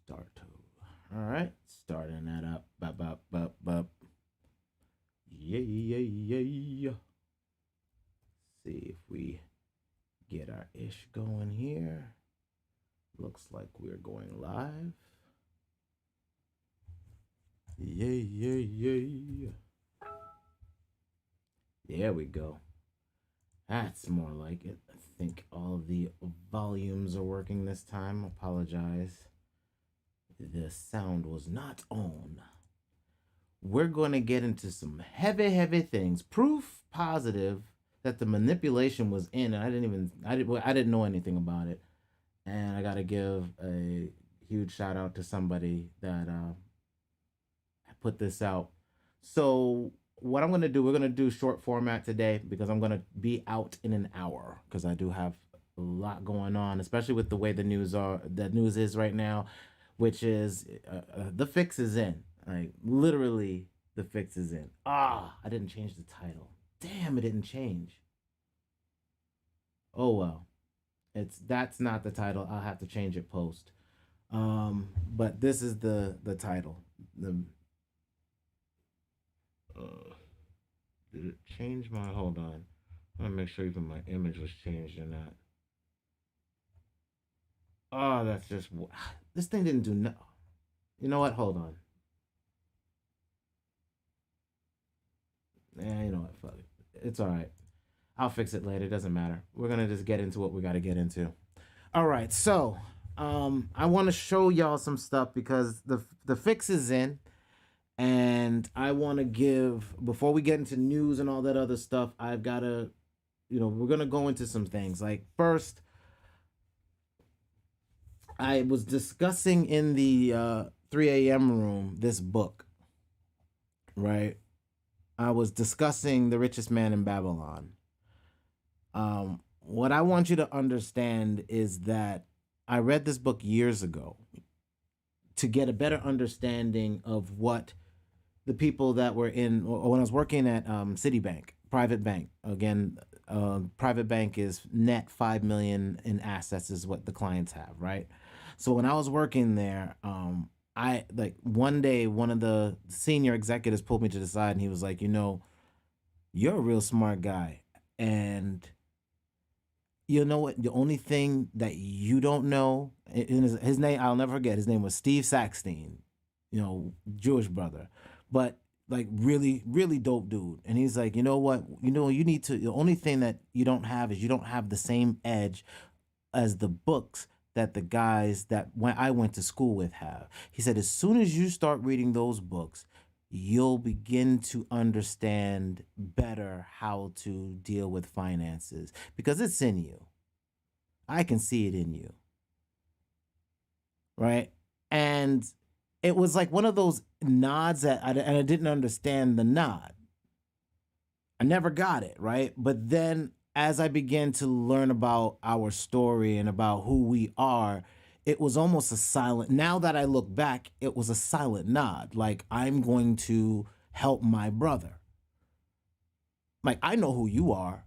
Start. All right, starting that up. Bup. Yeah. See if we get our ish going here. Looks like we're going live. Yeah. There we go. That's more like it. I think all the volumes are working this time. Apologize. The sound was not on. We're going to get into some heavy things. Proof positive that the manipulation was in, and I didn't know anything about it. And I got to give a huge shout out to somebody that put this out. So what I'm going to do, we're going to do short format today because I'm going to be out in an hour because I do have a lot going on, especially with the way the news is right now, which is the fix is in. Like literally the fix is in. I didn't change the title. Damn, it didn't change. Oh well. That's not the title. I'll have to change it post. But this is the title. Did it change my, hold on. I want to make sure even my image was changed or not. Oh, that's just, this thing didn't do no. You know what? Hold on. You know what? Fuck it. It's all right. I'll fix it later. It doesn't matter. We're going to just get into what we got to get into. All right. So, I want to show y'all some stuff because the fix is in. And I want to give, before we get into news and all that other stuff, I've got to, we're going to go into some things. Like, first, I was discussing in the 3 a.m. room this book, right? I was discussing The Richest Man in Babylon. What I want you to understand is that I read this book years ago to get a better understanding of what the people that were in, or when I was working at Citibank, private bank. Again, private bank is net 5 million in assets is what the clients have, right? So when I was working there, I like one day, one of the senior executives pulled me to the side and he was like, you're a real smart guy. And you know what? The only thing that you don't know, his name, I'll never forget, his name was Steve Sackstein, Jewish brother. But like really dope dude. And he's like, you know what? You need to, the only thing that you don't have is you don't have the same edge as the books that the guys that when I went to school with have. He said, as soon as you start reading those books, you'll begin to understand better how to deal with finances because it's in you. I can see it in you. Right? And it was like one of those nods that I didn't understand the nod. I never got it, right? But then as I began to learn about our story and about who we are, it was almost a silent, now that I look back, it was a silent nod. Like, I'm going to help my brother. Like, I know who you are,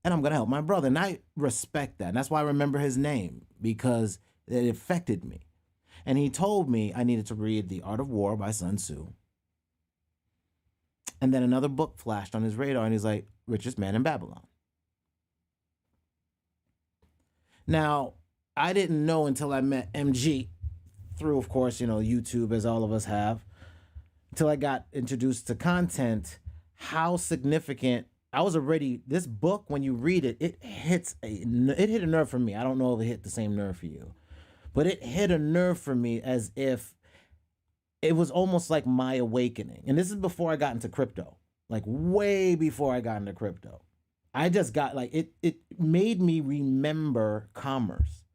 and I'm going to help my brother. And I respect that. And that's why I remember his name, because it affected me. And he told me I needed to read The Art of War by Sun Tzu. And then another book flashed on his radar, and he's like, Richest Man in Babylon. Now, I didn't know until I met MG through, of course, YouTube, as all of us have, until I got introduced to content, how significant I was already, this book, when you read it, it hit a nerve for me. I don't know if it hit the same nerve for you. But it hit a nerve for me as if it was almost like my awakening. And this is before I got into crypto, like way before I got into crypto. I just got like, it made me remember commerce.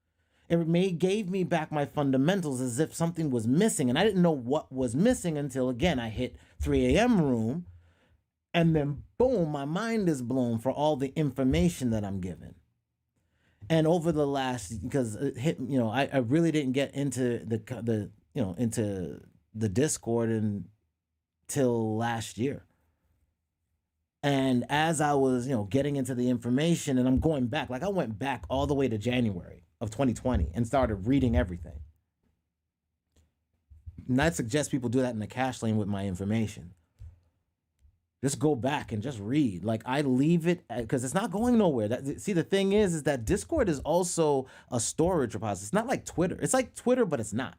It gave me back my fundamentals as if something was missing. And I didn't know what was missing until, again, I hit 3 a.m. room. And then, boom, my mind is blown for all the information that I'm given. And over the last, because it hit, I really didn't get into into the Discord until last year. And as I was, getting into the information, and I'm going back, like I went back all the way to January of 2020 and started reading everything. And I suggest people do that in the cash lane with my information. Just go back and just read. Like, I leave it because it's not going nowhere. See, the thing is that Discord is also a storage repository. It's not like Twitter. It's like Twitter, but it's not,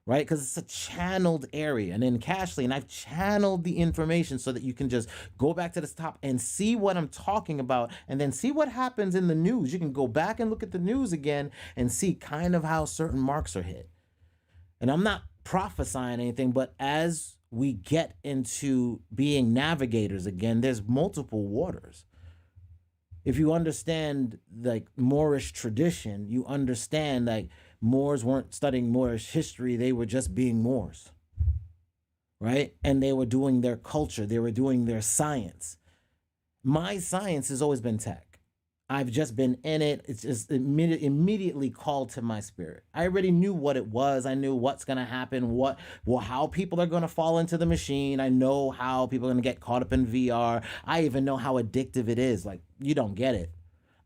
right? Because it's a channeled area. And in Cashlane, I've channeled the information so that you can just go back to the top and see what I'm talking about, and then see what happens in the news. You can go back and look at the news again and see kind of how certain marks are hit. And I'm not prophesying anything, but as we get into being navigators again, there's multiple waters. If you understand like Moorish tradition, you understand like Moors weren't studying Moorish history, they were just being Moors, right? And they were doing their culture, they were doing their science. My science has always been tech. I've just been in it. It's just immediately called to my spirit. I already knew what it was. I knew what's going to happen, how people are going to fall into the machine. I know how people are going to get caught up in VR. I even know how addictive it is. Like, you don't get it.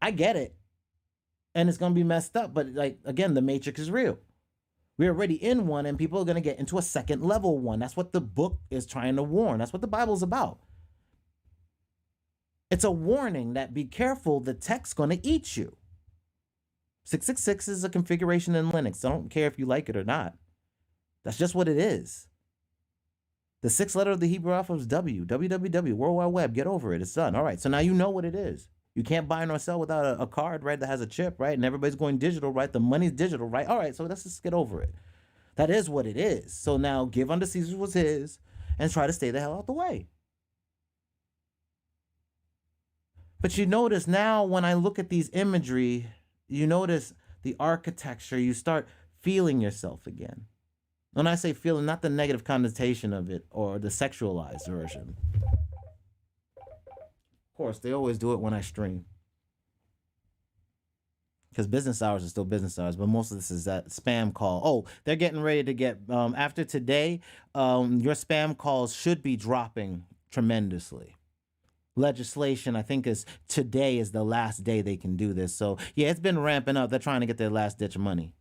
I get it. And it's going to be messed up. But like, again, the matrix is real. We're already in one, and people are going to get into a second level one. That's what the book is trying to warn. That's what the Bible's about. It's a warning that be careful, the tech's going to eat you. 666 is a configuration in Linux. I don't care if you like it or not. That's just what it is. The sixth letter of the Hebrew alphabet is W. www, World Wide Web. Get over it. It's done. All right. So now you know what it is. You can't buy nor sell without a card, right, that has a chip, right? And everybody's going digital, right? The money's digital, right? All right. So let's just get over it. That is what it is. So now give unto Caesar what's his and try to stay the hell out the way. But you notice now when I look at these imagery, you notice the architecture, you start feeling yourself again. When I say feeling, not the negative connotation of it or the sexualized version. Of course, they always do it when I stream. Because business hours are still business hours, but most of this is that spam call. Oh, they're getting ready to get, after today, your spam calls should be dropping tremendously. Legislation, I think, is today is the last day they can do this. So yeah, it's been ramping up. They're trying to get their last ditch of money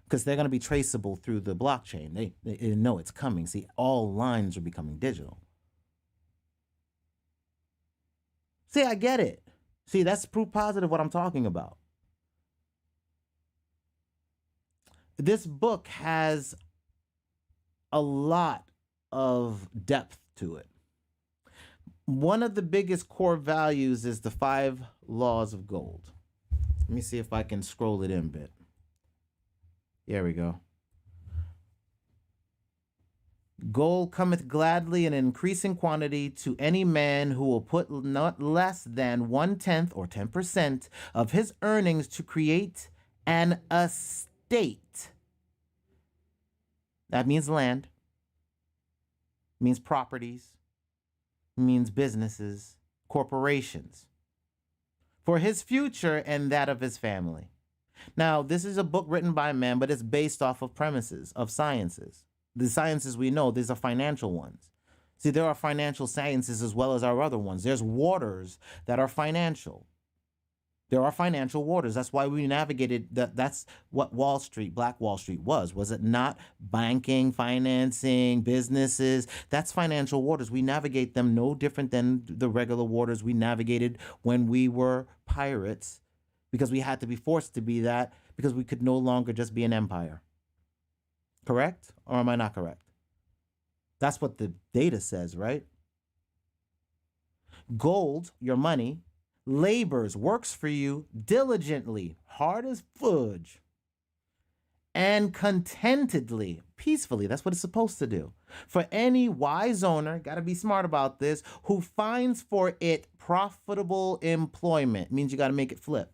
because they're going to be traceable through the blockchain. They know it's coming. See, all lines are becoming digital. See, I get it. See, that's proof positive what I'm talking about. This book has a lot of depth to it. One of the biggest core values is the 5 laws of gold. Let me see if I can scroll it in a bit. There we go. Gold cometh gladly in increasing quantity to any man who will put not less than 1/10 or 10% of his earnings to create an estate. That means land, means properties, means businesses, corporations, for his future and that of his family. Now, this is a book written by a man, but it's based off of premises of sciences. The sciences we know, these are financial ones. See, there are financial sciences as well as our other ones. There's waters that are financial. There are financial waters. That's why we navigated that's what Wall Street, Black Wall Street was it not? Banking, financing, businesses. That's financial waters. We navigate them no different than the regular waters we navigated when we were pirates, because we had to be forced to be that because we could no longer just be an empire. Correct? Or am I not correct? That's what the data says, right? Gold, your money, labors, works for you diligently, hard as fudge, and contentedly, peacefully. That's what it's supposed to do. For any wise owner, got to be smart about this, who finds for it profitable employment, means you got to make it flip.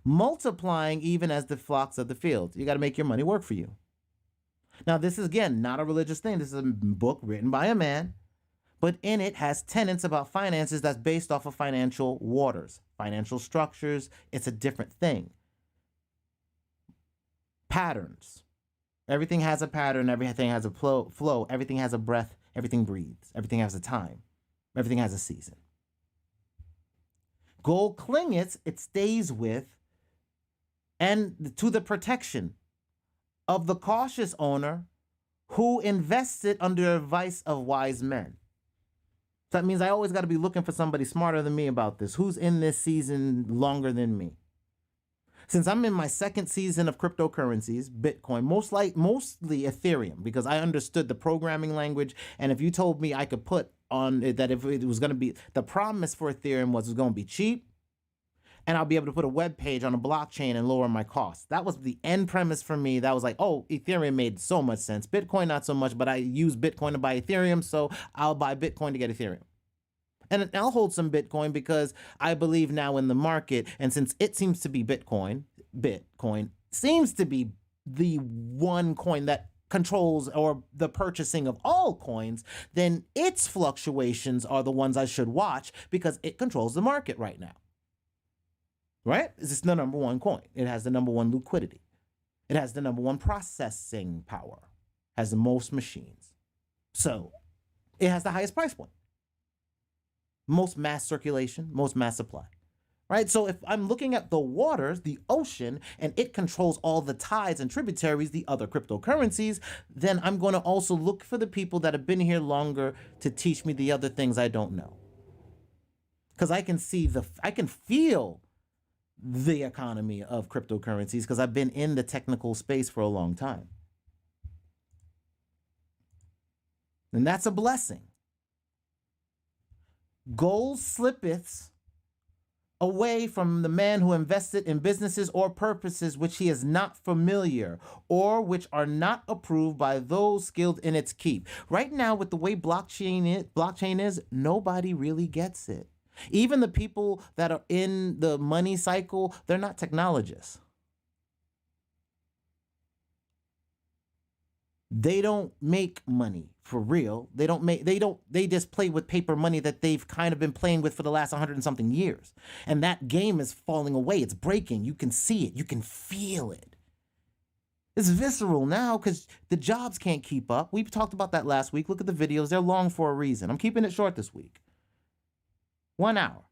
Multiplying even as the flocks of the field. You got to make your money work for you. Now, this is, again, not a religious thing. This is a book written by a man, but in it has tenets about finances that's based off of financial waters, financial structures. It's a different thing. Patterns. Everything has a pattern. Everything has a flow. Everything has a breath. Everything breathes. Everything has a time. Everything has a season. Gold clingeth, it stays with, and to the protection of the cautious owner who invested under advice of wise men. So that means I always got to be looking for somebody smarter than me about this. Who's in this season longer than me? Since I'm in my second season of cryptocurrencies, Bitcoin, mostly Ethereum, because I understood the programming language. And if you told me I could put on it that if it was going to be, the promise for Ethereum was it was going to be cheap, and I'll be able to put a web page on a blockchain and lower my costs. That was the end premise for me. That was like, oh, Ethereum made so much sense. Bitcoin, not so much, but I use Bitcoin to buy Ethereum, so I'll buy Bitcoin to get Ethereum. And I'll hold some Bitcoin because I believe now in the market. And since it seems to be Bitcoin seems to be the one coin that controls or the purchasing of all coins, then its fluctuations are the ones I should watch because it controls the market right now. Right? It's the number one coin. It has the number one liquidity. It has the number one processing power. Has the most machines. So it has the highest price point. Most mass circulation, most mass supply. Right? So if I'm looking at the waters, the ocean, and it controls all the tides and tributaries, the other cryptocurrencies, then I'm going to also look for the people that have been here longer to teach me the other things I don't know. Because I can feel the economy of cryptocurrencies because I've been in the technical space for a long time. And that's a blessing. Gold slippeth away from the man who invested in businesses or purposes which he is not familiar or which are not approved by those skilled in its keep. Right now, with the way blockchain is, nobody really gets it. Even the people that are in the money cycle, they're not technologists. They don't make money for real. They just play with paper money that they've kind of been playing with for the last 100 and something years. And that game is falling away. It's breaking. You can see it. You can feel it. It's visceral now because the jobs can't keep up. We talked about that last week. Look at the videos. They're long for a reason. I'm keeping it short this week. 1 hour.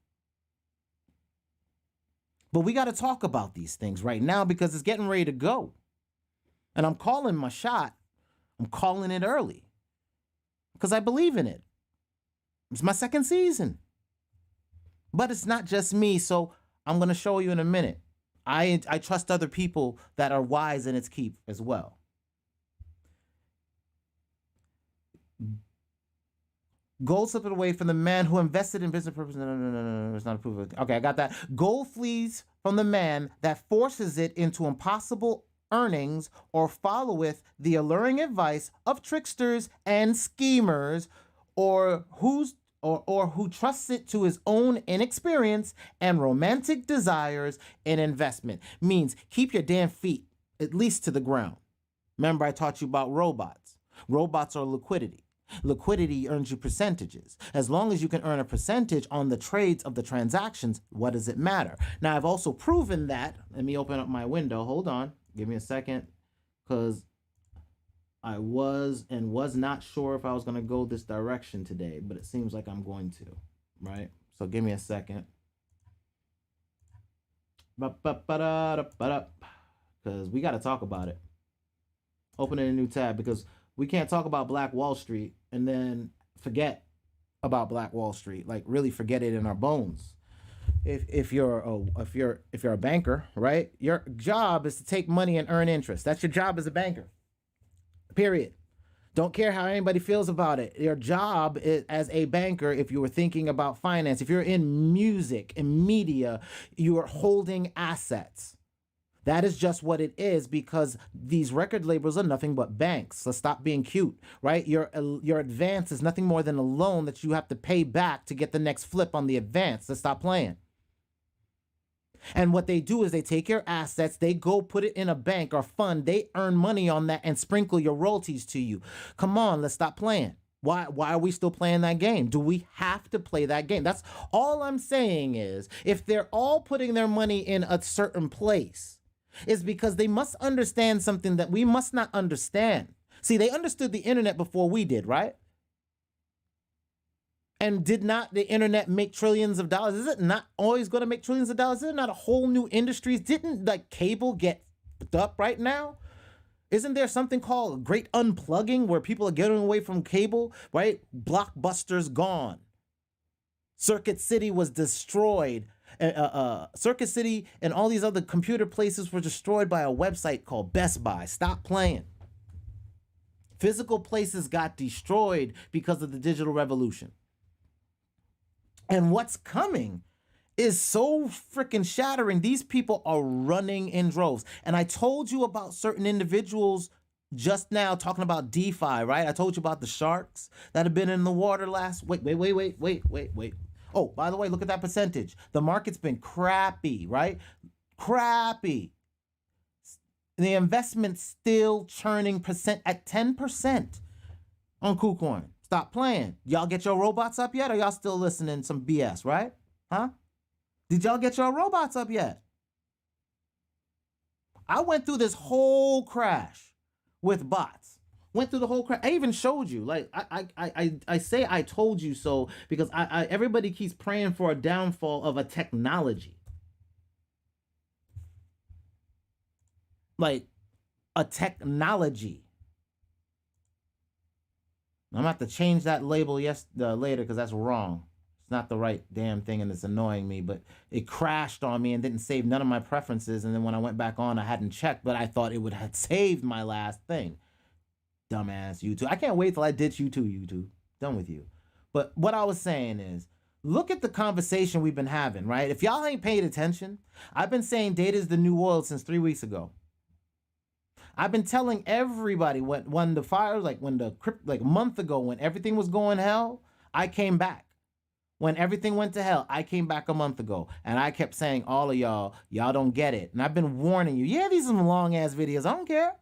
But we got to talk about these things right now because it's getting ready to go. And I'm calling my shot. I'm calling it early because I believe in it. It's my second season. But it's not just me, so I'm going to show you in a minute. I trust other people that are wise in its keep as well. Gold slipped away from the man who invested in business purposes. No, it's not approved. Okay, I got that. Gold flees from the man that forces it into impossible earnings or followeth the alluring advice of tricksters and schemers, or who trusts it to his own inexperience and romantic desires in investment. Means keep your damn feet at least to the ground. Remember, I taught you about robots. Robots are liquidity. Liquidity earns you percentages. As long as you can earn a percentage on the trades of the transactions, what does it matter? Now, I've also proven that. Let me open up my window. Hold on. Give me a second, because I was not sure if I was going to go this direction today, but it seems like I'm going to, right? So give me a second. Because we got to talk about it. Opening a new tab because we can't talk about Black Wall Street and then forget about Black Wall Street, like really forget it in our bones. If you're a banker, right? Your job is to take money and earn interest. That's your job as a banker. Period. Don't care how anybody feels about it. Your job is, as a banker, if you were thinking about finance, if you're in music and media, you are holding assets. That is just what it is, because these record labels are nothing but banks. So stop being cute, right? Your advance is nothing more than a loan that you have to pay back to get the next flip on the advance. Let's stop playing. And what they do is they take your assets, they go put it in a bank or fund, they earn money on that and sprinkle your royalties to you. Come on, let's stop playing. Why are we still playing that game? Do we have to play that game? That's all I'm saying is, if they're all putting their money in a certain place, is because they must understand something that we must not understand. See, they understood the internet before we did, right? And did not the internet make trillions of dollars? Is it not always going to make trillions of dollars? Is it not a whole new industries? Didn't like cable get fucked up right now? Isn't there something called great unplugging where people are getting away from cable, right? Blockbuster's gone. Circuit City was destroyed. Circuit City and all these other computer places were destroyed by a website called Best Buy. Stop playing. Physical places got destroyed because of the digital revolution. And what's coming is so freaking shattering. These people are running in droves. And I told you about certain individuals just now talking about DeFi, right? I told you about the sharks that have been in the water last. Wait. Oh, by the way, look at that percentage. The market's been crappy, right? Crappy. The investment's still churning percent at 10% on Kucoin. Stop playing. Y'all get your robots up yet, or y'all still listening to some BS, right? Huh? Did y'all get your robots up yet? I went through this whole crash with bots. Went through the whole crash. I even showed you. Like I say I told you so because everybody keeps praying for a downfall of a technology. Like a technology. I'm gonna have to change that label later because that's wrong. It's not the right damn thing and it's annoying me, but it crashed on me and didn't save none of my preferences. And then when I went back on, I hadn't checked, but I thought it would have saved my last thing. Dumbass YouTube. I can't wait till I ditch you too, YouTube. Done with you. But what I was saying is, look at the conversation we've been having, right? If y'all ain't paid attention, I've been saying data is the new oil since 3 weeks ago. I've been telling everybody when the fire, like a month ago, when everything was going hell, I came back. When everything went to hell, I came back a month ago. And I kept saying, all of y'all don't get it. And I've been warning you. Yeah, these are some long ass videos. I don't care.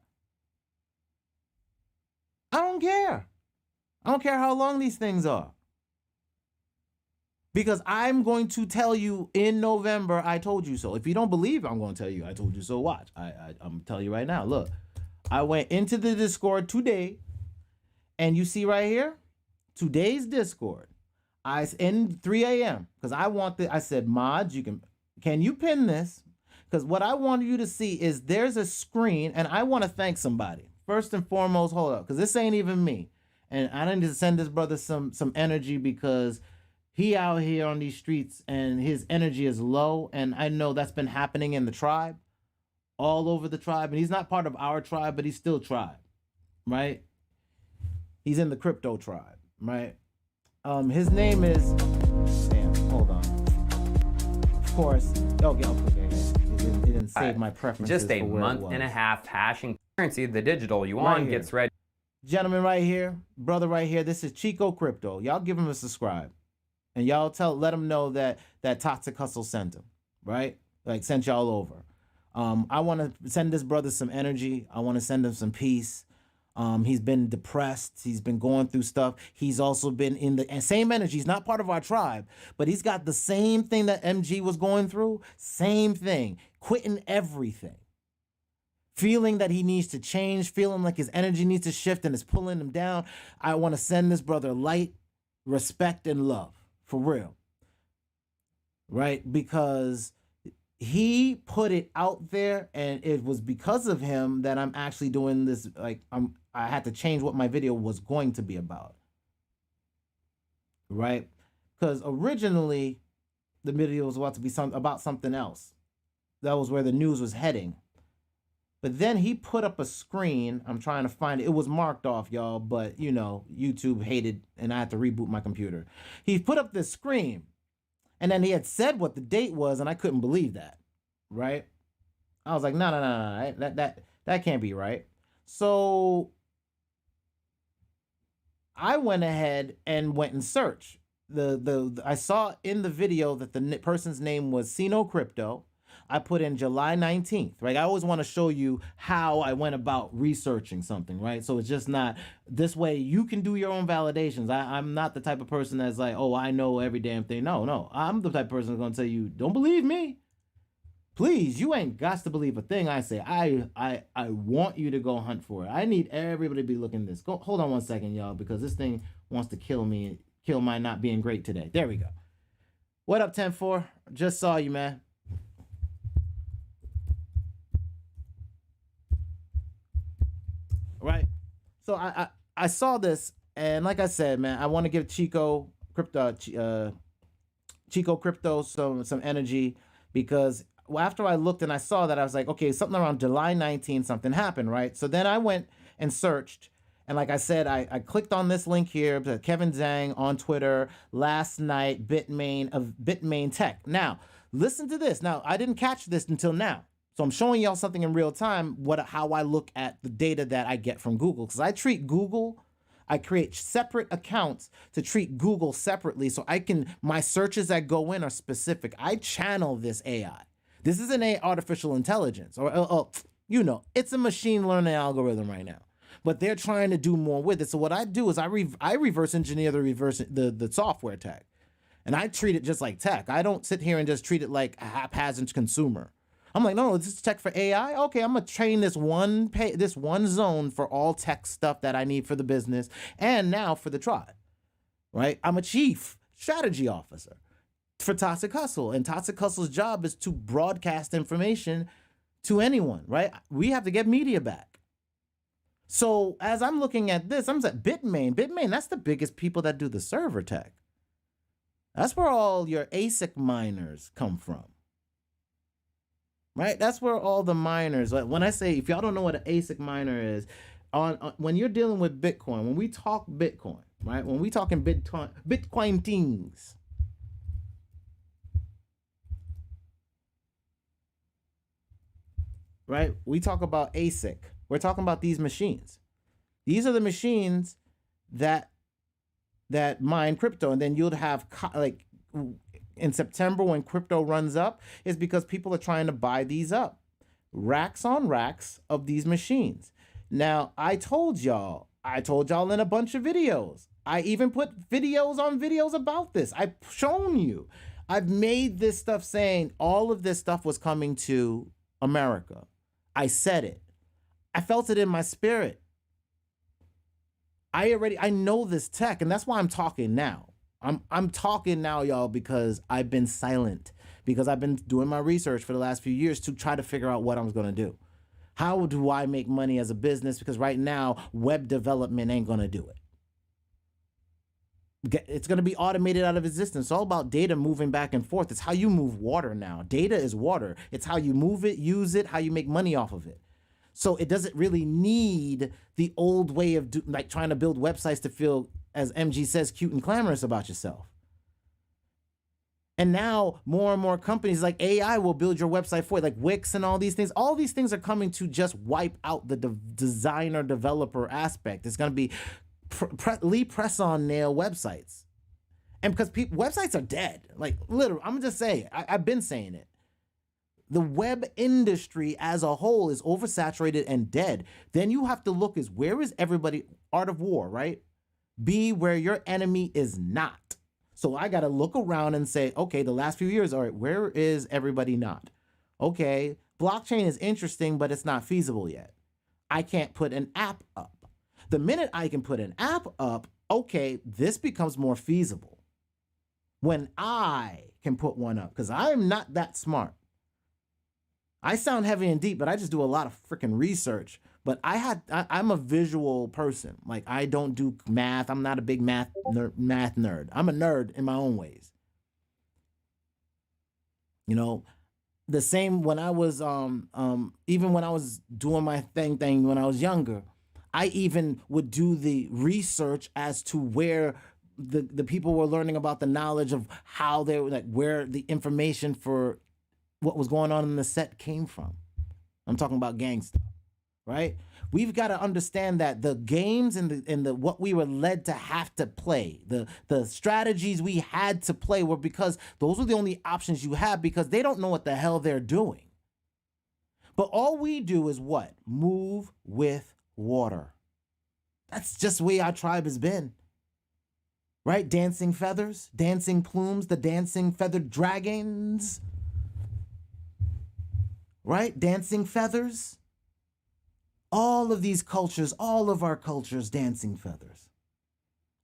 I don't care. I don't care how long these things are. Because I'm going to tell you in November, I told you so. If you don't believe I'm going to tell you, I told you so, watch. I'm going to tell you right now. Look, I went into the Discord today, and you see right here, today's Discord. I in 3 a.m. because I said, mods, can you pin this? Because what I want you to see is there's a screen, and I want to thank somebody. First and foremost, hold up, because this ain't even me. And I need to send this brother some energy because he out here on these streets and his energy is low. And I know that's been happening in the tribe, all over the tribe. And he's not part of our tribe, but he's still tribe, right? He's in the crypto tribe, right? His name is, damn, hold on. Of course, okay. It didn't save my preferences. Just a month and a half hashing currency, the digital yuan gets ready. Gentleman right here, brother right here, this is Chico Crypto. Y'all give him a subscribe. And y'all let him know that Toxic Hustle sent him, right? Like sent y'all over. I want to send this brother some energy. I want to send him some peace. He's been depressed. He's been going through stuff. He's also been in the same energy. He's not part of our tribe, but he's got the same thing that MG was going through. Same thing. Quitting everything. Feeling that he needs to change. Feeling like his energy needs to shift and it's pulling him down. I want to send this brother light, respect, and love. For real. Right? Because he put it out there, and it was because of him that I'm actually doing this. Like I had to change what my video was going to be about. Right? Because originally the video was about to be about something else. That was where the news was heading. But then he put up a screen. I'm trying to find it. It was marked off, y'all, but you know, YouTube hated and I had to reboot my computer. He put up this screen, and then he had said what the date was, and I couldn't believe that. Right? I was like, no, that can't be right. So I went ahead and went and searched. I saw in the video that the person's name was Xenocrypto. I put in July 19th, right? I always want to show you how I went about researching something, right? So it's just not this way. You can do your own validations. I'm not the type of person that's like, oh, I know every damn thing. No. I'm the type of person that's going to tell you, don't believe me. Please, you ain't got to believe a thing I say. I want you to go hunt for it. I need everybody to be looking at this. Hold on one second, y'all, because this thing wants to kill me, kill my not being great today. There we go. What up, 10-4? Just saw you, man. right? So I saw this, and like I said, man, I want to give Chico Crypto some energy, because after I looked and I saw that, I was like, okay, something around July 19th, something happened, right? So then I went and searched. And like I said, I clicked on this link here, Kevin Zhang on Twitter last night, Bitmain Tech. Now, listen to this. Now, I didn't catch this until now. So I'm showing y'all something in real time, how I look at the data that I get from Google. Because I create separate accounts to treat Google separately, so my searches that go in are specific. I channel this AI. This isn't artificial intelligence, or it's a machine learning algorithm right now. But they're trying to do more with it. So what I do is I reverse engineer the software tech, and I treat it just like tech. I don't sit here and just treat it like a haphazard consumer. I'm like, no, this is tech for AI. Okay, I'm gonna train this one zone for all tech stuff that I need for the business and now for the tribe, right? I'm a chief strategy officer for Toxic Hustle, and Toxic Hustle's job is to broadcast information to anyone, right? We have to get media back. So as I'm looking at this, I'm like, Bitmain, that's the biggest people that do the server tech. That's where all your ASIC miners come from. Right, that's where all the miners. Like when I say, if y'all don't know what an ASIC miner is, when you're dealing with Bitcoin, when we talk Bitcoin, right? When we talking Bitcoin things, right? We talk about ASIC. We're talking about these machines. These are the machines that mine crypto, and then you'll have like. In September, when crypto runs up, is because people are trying to buy these up. Racks on racks of these machines. Now, I told y'all in a bunch of videos. I even put videos on videos about this. I've shown you. I've made this stuff saying all of this stuff was coming to America. I said it. I felt it in my spirit. I know this tech, and that's why I'm talking now. I'm talking now, y'all, because I've been silent, because I've been doing my research for the last few years to try to figure out what I'm going to do. How do I make money as a business? Because right now, web development ain't going to do it. It's going to be automated out of existence. It's all about data moving back and forth. It's how you move water now. Data is water. It's how you move it, use it, how you make money off of it. So it doesn't really need the old way of like trying to build websites to feel, as MG says, cute and glamorous about yourself. And now more and more companies like AI will build your website for you, like Wix and all these things. All these things are coming to just wipe out the designer developer aspect. It's going to be Lee press-on nail websites. And because websites are dead, like literally, I'm going to just say it. I've been saying it. The web industry as a whole is oversaturated and dead. Then you have to look is where is everybody, art of war, right? Be where your enemy is not. So I got to look around and say, okay, the last few years, all right, where is everybody not? Okay, blockchain is interesting, but it's not feasible yet. I can't put an app up. The minute I can put an app up, okay, this becomes more feasible. When I can put one up, because I'm not that smart. I sound heavy and deep, but I just do a lot of freaking research. But I'm a visual person. Like I don't do math. I'm not a big math nerd. I'm a nerd in my own ways. You know, the same when I was even when I was doing my thing when I was younger, I even would do the research as to where the people were learning about the knowledge of how they were, like where the information for what was going on in the set came from. I'm talking about gang stuff, right? We've got to understand that the games and the what we were led to have to play, the strategies we had to play were because those were the only options you have, because they don't know what the hell they're doing. But all we do is what? Move with water. That's just the way our tribe has been. Right? Dancing feathers, dancing plumes, the dancing feathered dragons. Right? Dancing feathers. All of these cultures, all of our cultures, dancing feathers.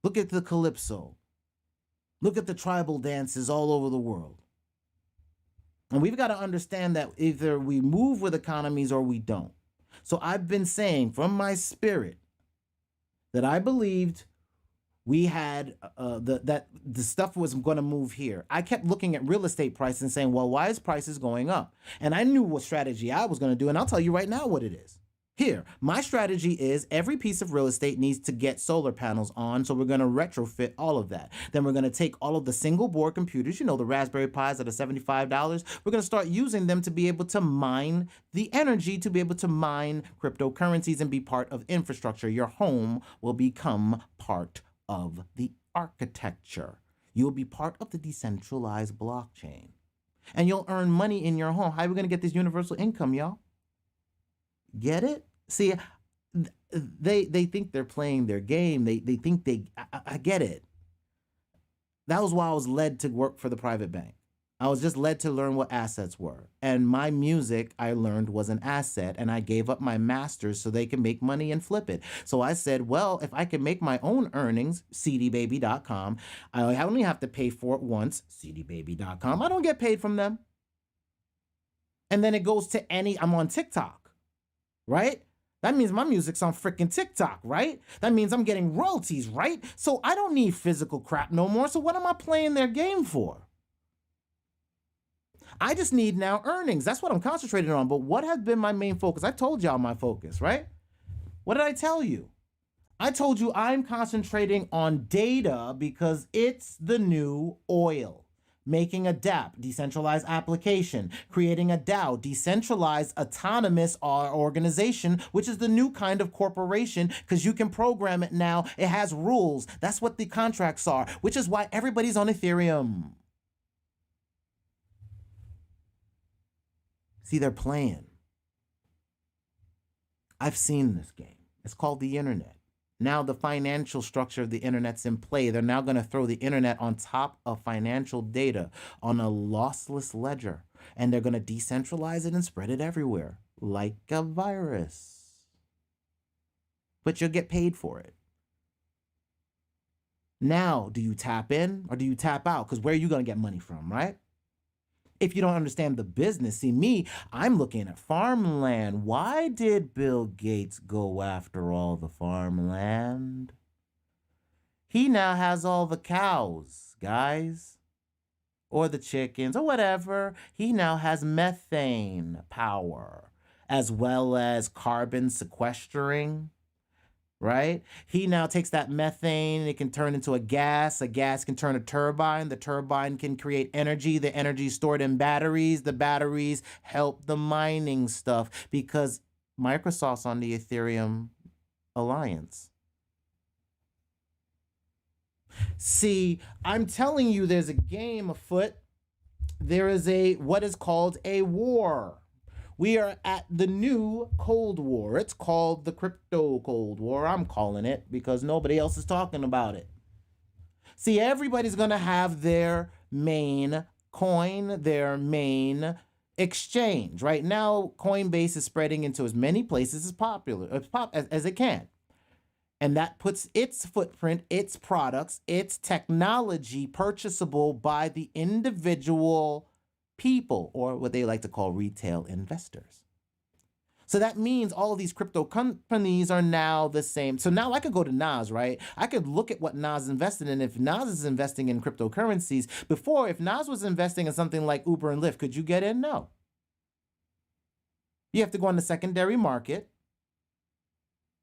Look at the calypso. Look at the tribal dances all over the world. And we've got to understand that either we move with economies or we don't. So I've been saying from my spirit that I believed we had that the stuff was going to move here. I kept looking at real estate prices and saying, well, why is prices going up? And I knew what strategy I was going to do, and I'll tell you right now what it is. Here, my strategy is every piece of real estate needs to get solar panels on, so we're going to retrofit all of that. Then we're going to take all of the single board computers, you know, the Raspberry Pis that are $75. We're going to start using them to be able to mine the energy, to be able to mine cryptocurrencies and be part of infrastructure. Your home will become part of the architecture. You'll be part of the decentralized blockchain. And you'll earn money in your home. How are we going to get this universal income, y'all? Get it? See, they think they're playing their game. They think I get it. That was why I was led to work for the private bank. I was just led to learn what assets were. And my music, I learned, was an asset, and I gave up my masters so they can make money and flip it. So I said, well, if I can make my own earnings, cdbaby.com, I only have to pay for it once, cdbaby.com. I don't get paid from them. And then it goes to I'm on TikTok. Right? That means my music's on freaking TikTok, right? That means I'm getting royalties, right? So I don't need physical crap no more. So what am I playing their game for? I just need now earnings. That's what I'm concentrating on. But what has been my main focus? I told y'all my focus, right? What did I tell you? I told you I'm concentrating on data because it's the new oil. Making a DApp, decentralized application, creating a DAO, decentralized autonomous organization, which is the new kind of corporation because you can program it now. It has rules. That's what the contracts are, which is why everybody's on Ethereum. See, they're playing. I've seen this game. It's called the internet. Now the financial structure of the internet's in play. They're now going to throw the internet on top of financial data on a lossless ledger. And they're going to decentralize it and spread it everywhere like a virus. But you'll get paid for it. Now, do you tap in or do you tap out? Because where are you going to get money from, right? If you don't understand the business, see me, I'm looking at farmland. Why did Bill Gates go after all the farmland? He now has all the cows, guys, or the chickens, or whatever. He now has methane power, as well as carbon sequestering. Right? He now takes that methane, it can turn into a gas can turn a turbine, the turbine can create energy, the energy is stored in batteries, the batteries help the mining stuff because Microsoft's on the Ethereum Alliance. See, I'm telling you there's a game afoot. There is what is called a war. We are at the new Cold War. It's called the Crypto Cold War. I'm calling it because nobody else is talking about it. See, everybody's going to have their main coin, their main exchange. Right now, Coinbase is spreading into as many places as it can. And that puts its footprint, its products, its technology purchasable by the individual people, or what they like to call retail investors. So that means all of these crypto companies are now the same. So now I could go to Nas, right? I could look at what Nas invested in. If Nas is investing in cryptocurrencies, before, if Nas was investing in something like Uber and Lyft, could you get in? No. You have to go on the secondary market,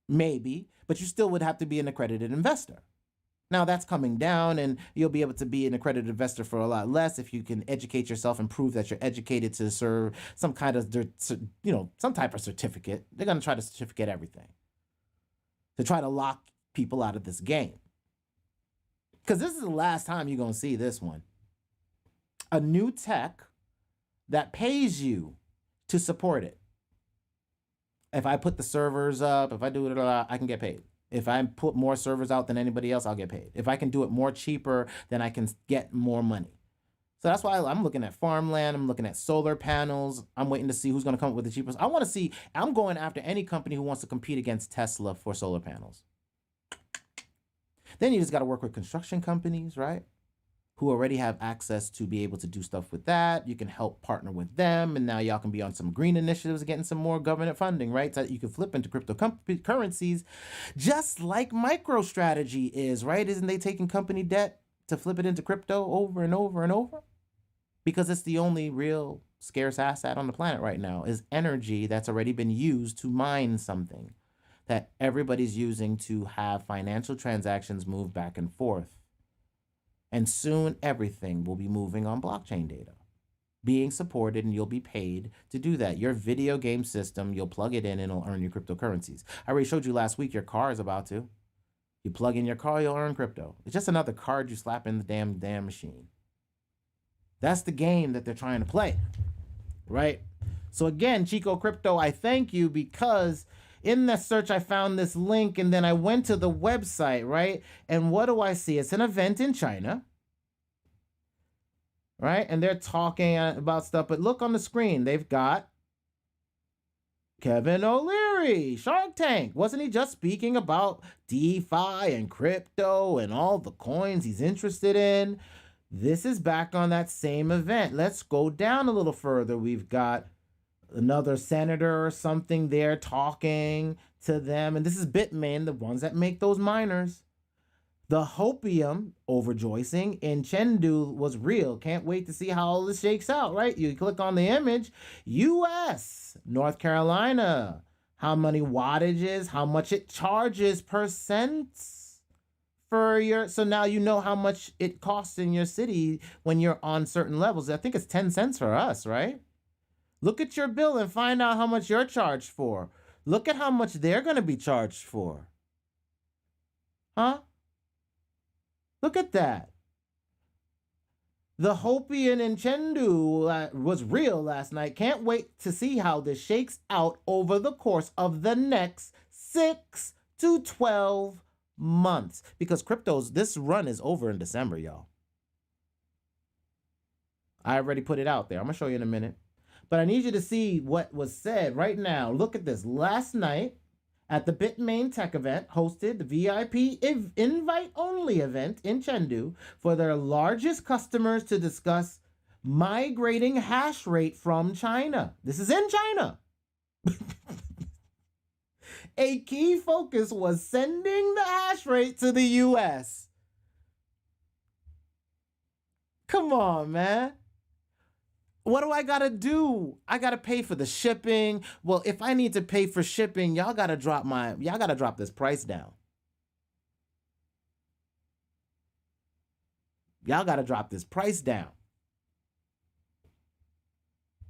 maybe, but you still would have to be an accredited investor. Now that's coming down, and you'll be able to be an accredited investor for a lot less if you can educate yourself and prove that you're educated to serve some kind of, some type of certificate. They're going to try to certificate everything to try to lock people out of this game. Because this is the last time you're going to see this one. A new tech that pays you to support it. If I put the servers up, if I do it, I can get paid. If I put more servers out than anybody else, I'll get paid. If I can do it more cheaper, then I can get more money. So that's why I'm looking at farmland. I'm looking at solar panels. I'm waiting to see who's going to come up with the cheapest. I'm going after any company who wants to compete against Tesla for solar panels. Then you just got to work with construction companies, right? who already have access to be able to do stuff with that. You can help partner with them, and now y'all can be on some green initiatives, getting some more government funding, right? So that you can flip into cryptocurrencies, just like MicroStrategy is, right? Isn't they taking company debt to flip it into crypto over and over and over? Because it's the only real scarce asset on the planet right now, is energy that's already been used to mine something that everybody's using to have financial transactions move back and forth. And soon everything will be moving on blockchain data, being supported, and you'll be paid to do that. Your video game system, you'll plug it in and it'll earn you cryptocurrencies. I already showed you last week, your car is about to. You plug in your car, you'll earn crypto. It's just another card you slap in the damn machine. That's the game that they're trying to play, right? So again, Chico Crypto, I thank you, because in the search, I found this link, and then I went to the website, right? And what do I see? It's an event in China, right? And they're talking about stuff, but look on the screen. They've got Kevin O'Leary, Shark Tank. Wasn't he just speaking about DeFi and crypto and all the coins he's interested in? This is back on that same event. Let's go down a little further. We've got another senator or something there talking to them. And this is Bitmain, the ones that make those miners. The hopium overjoicing in Chengdu was real. Can't wait to see how all this shakes out, right? You click on the image. US, North Carolina. How many wattages, how much it charges per cents for your... So now you know how much it costs in your city when you're on certain levels. I think it's 10 cents for us, right? Look at your bill and find out how much you're charged for. Look at how much they're going to be charged for. Huh? Look at that. The Hopian in Chengdu was real last night. Can't wait to see how this shakes out over the course of the next 6 to 12 months. Because this run is over in December, y'all. I already put it out there. I'm going to show you in a minute. But I need you to see what was said right now. Look at this. Last night at the Bitmain Tech event, hosted the VIP invite-only event in Chengdu for their largest customers to discuss migrating hash rate from China. This is in China. A key focus was sending the hash rate to the US. Come on, man. What do I gotta do? I gotta pay for the shipping. Well, if I need to pay for shipping, y'all gotta drop this price down. Y'all gotta drop this price down.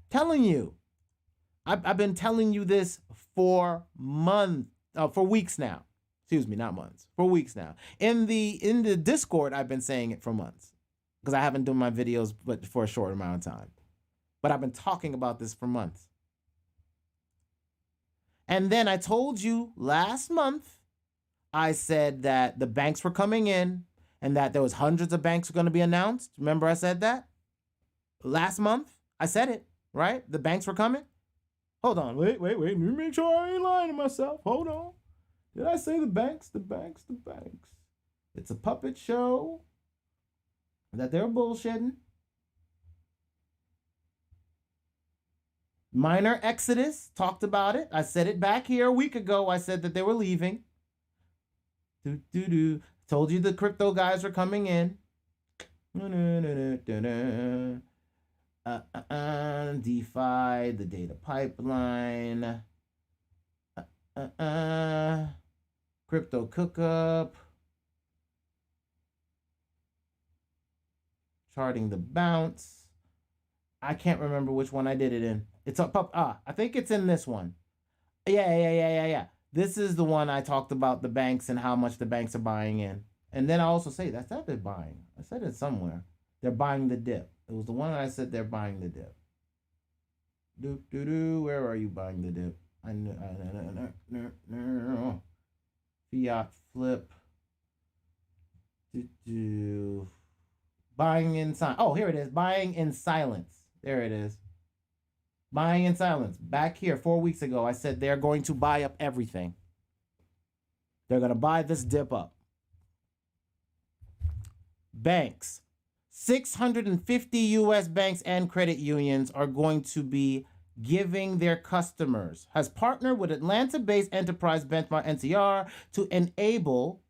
Telling you. I've been telling you this for weeks now. Excuse me, not months. For weeks now. In the Discord, I've been saying it for months. Because I haven't done my videos but for a short amount of time. But I've been talking about this for months. And then I told you last month, I said that the banks were coming in and that there was hundreds of banks were going to be announced. Remember I said that? Last month, I said it, right? The banks were coming. Hold on, wait. Let me make sure I ain't lying to myself. Hold on. Did I say the banks? The banks. It's a puppet show that they're bullshitting. Minor exodus, talked about it. I said it back here a week ago. I said that they were leaving. Told you the crypto guys were coming in. DeFi, the data pipeline. Crypto cookup. Charting the bounce. I can't remember which one I did it in. It's up. I think it's in this one. Yeah. This is the one I talked about the banks and how much the banks are buying in. And then I also say that's that they're buying. I said it somewhere. They're buying the dip. It was the one that I said they're buying the dip. Where are you buying the dip? Fiat flip. Buying in silence. Oh, here it is. Buying in silence. There it is. Buying in silence. Back here 4 weeks ago, I said they're going to buy up everything. They're going to buy this dip up. Banks 650 US banks and credit unions are going to be giving their customers, has partnered with Atlanta-based enterprise benchmark NCR to enable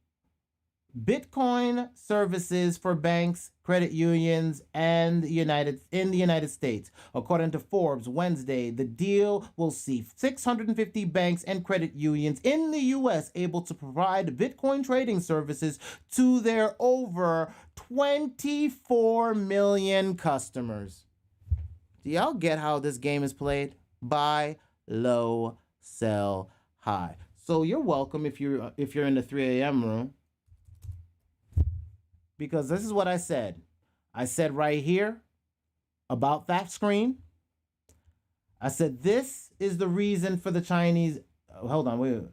Bitcoin services for banks, credit unions, and in the United States. According to Forbes Wednesday, the deal will see 650 banks and credit unions in the US able to provide Bitcoin trading services to their over 24 million customers. Do y'all get how this game is played? Buy low, sell high. So you're welcome if you're in the 3 a.m. room. Because this is what I said. I said right here about that screen. I said this is the reason for the Chinese. Hold on, wait.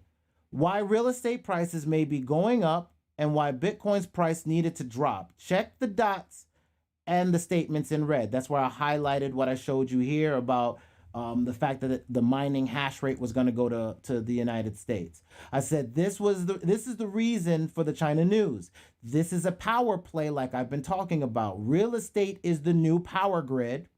Why real estate prices may be going up and why Bitcoin's price needed to drop. Check the dots and the statements in red. That's where I highlighted what I showed you here about the fact that the mining hash rate was going to go to the United States. I said this is the reason for the China news. This is a power play like I've been talking about. Real estate is the new power grid,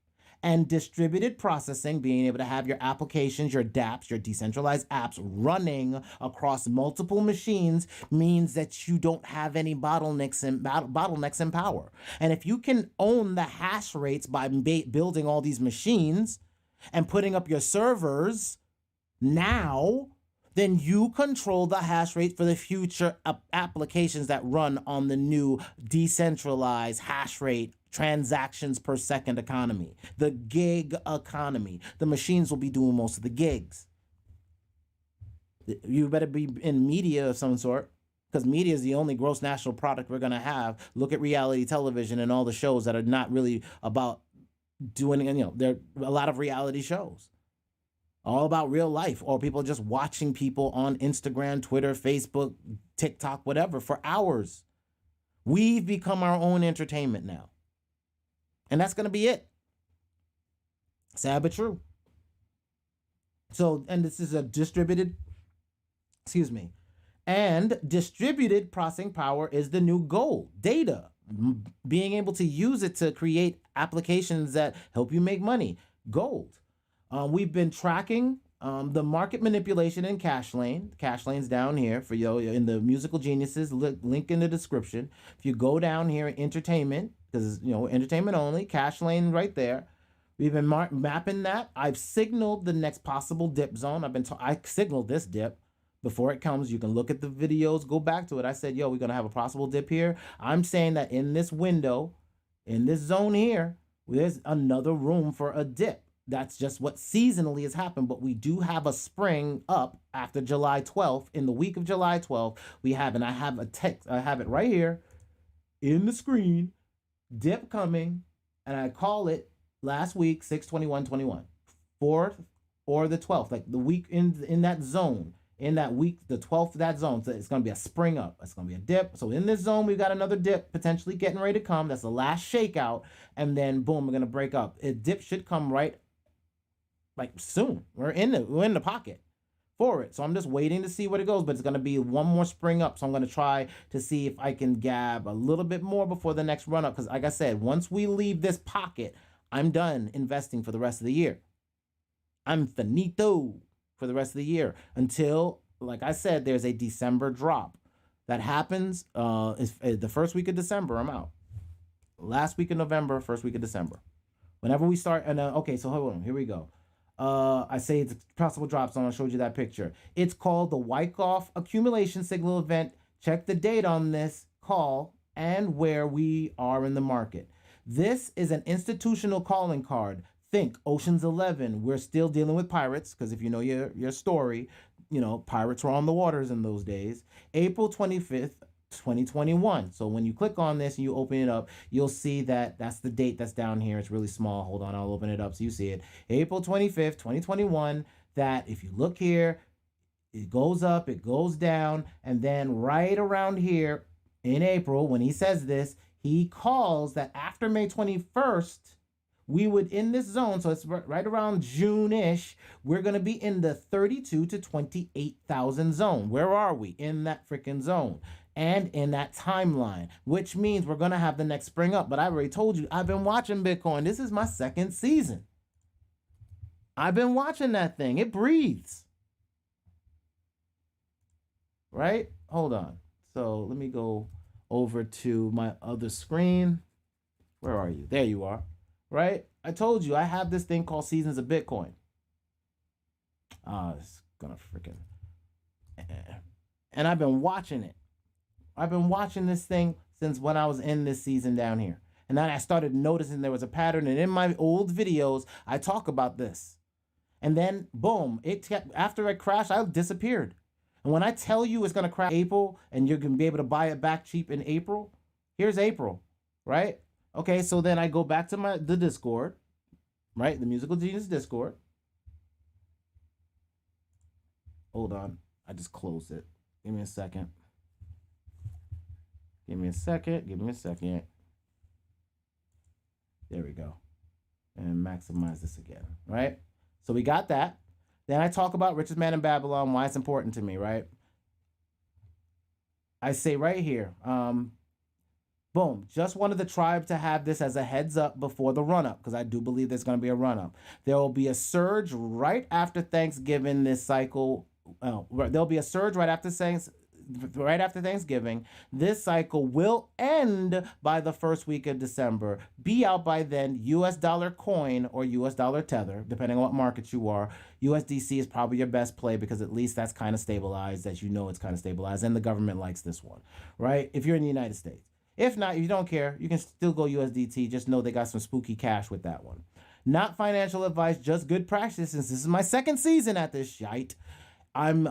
and distributed processing, being able to have your applications, your dApps, your decentralized apps running across multiple machines, means that you don't have any bottlenecks in power. And if you can own the hash rates by building all these machines and putting up your servers now, then you control the hash rate for the future applications that run on the new decentralized hash rate transactions per second economy, the gig economy. The machines will be doing most of the gigs. You better be in media of some sort, because media is the only gross national product we're going to have. Look at reality television and all the shows that are not really about doing, there are a lot of reality shows all about real life, or people just watching people on Instagram, Twitter, Facebook, TikTok, whatever, for hours. We've become our own entertainment now. And that's going to be it. Sad but true. So, and this is a distributed processing power is the new gold. Data, being able to use it to create applications that help you make money. Gold. We've been tracking the market manipulation in Cashlane. Cashlane's down here for you in the Musical Geniuses, link in the description. If you go down here in entertainment, because entertainment only, Cashlane right there. We've been mapping that. I've signaled the next possible dip zone. I signaled this dip before it comes. You can look at the videos, go back to it. I said, we're going to have a possible dip here. I'm saying that in this window, in this zone here, there's another room for a dip. That's just what seasonally has happened, but we do have a spring up after July 12th. In the week of July 12th, we have, and I have a text, I have it right here in the screen, dip coming, and I call it last week 6/21/21, 4th or the 12th, like the week in that zone. In that week, the 12th of that zone, so it's going to be a spring up. It's going to be a dip. So in this zone, we've got another dip potentially getting ready to come. That's the last shakeout, and then boom, we're going to break up. A dip should come right like soon. We're in the pocket for it. So I'm just waiting to see what it goes, but it's going to be one more spring up. So I'm going to try to see if I can gab a little bit more before the next run up. Because like I said, once we leave this pocket, I'm done investing for the rest of the year. I'm finito for the rest of the year until, like I said, there's a December drop that happens. The first week of December, I'm out. Last week of November, first week of December. Whenever we start, and okay, so hold on, here we go. I say it's a possible drop zone. I showed you that picture. It's called the Wyckoff Accumulation Signal Event. Check the date on this call and where we are in the market. This is an institutional calling card. Think Ocean's 11. We're still dealing with pirates, because if you know your story, pirates were on the waters in those days. April 25th, 2021. So when you click on this and you open it up, you'll see that that's the date that's down here. It's really small. Hold on, I'll open it up so you see it. April 25th, 2021. That if you look here, it goes up, it goes down, and then right around here in April, when he says this, he calls that after May 21st, we would in this zone, so it's right around June-ish, we're going to be in the 32 to 28,000 zone. Where are we? In that freaking zone and in that timeline, which means we're going to have the next spring up. But I already told you, I've been watching Bitcoin. This is my second season. I've been watching that thing. It breathes. Right? Hold on. So let me go over to my other screen. Where are you? There you are. Right? I told you I have this thing called Seasons of Bitcoin. It's gonna freaking. And I've been watching it. I've been watching this thing since when I was in this season down here. And then I started noticing there was a pattern. And in my old videos, I talk about this. And then, boom, after it crashed, I disappeared. And when I tell you it's gonna crash April and you're gonna be able to buy it back cheap in April, here's April, right? Okay, so then I go back to the Discord, right? The Musical Genius Discord. Hold on, I just closed it. Give me a second. Give me a second. There we go. And maximize this again, right? So we got that. Then I talk about richest man in Babylon, why it's important to me, right? I say right here, boom, just wanted the tribe to have this as a heads up before the run-up, because I do believe there's going to be a run-up. There will be a surge right after Thanksgiving this cycle. There'll be a surge right after Thanksgiving. This cycle will end by the first week of December. Be out by then. US dollar coin or US dollar tether, depending on what market you are. USDC is probably your best play because at least that's kind of stabilized, as you know it's kind of stabilized, and the government likes this one, right? If you're in the United States. If not, if you don't care, you can still go USDT. Just know they got some spooky cash with that one. Not financial advice, just good practice. Since this is my second season at this shite, I'm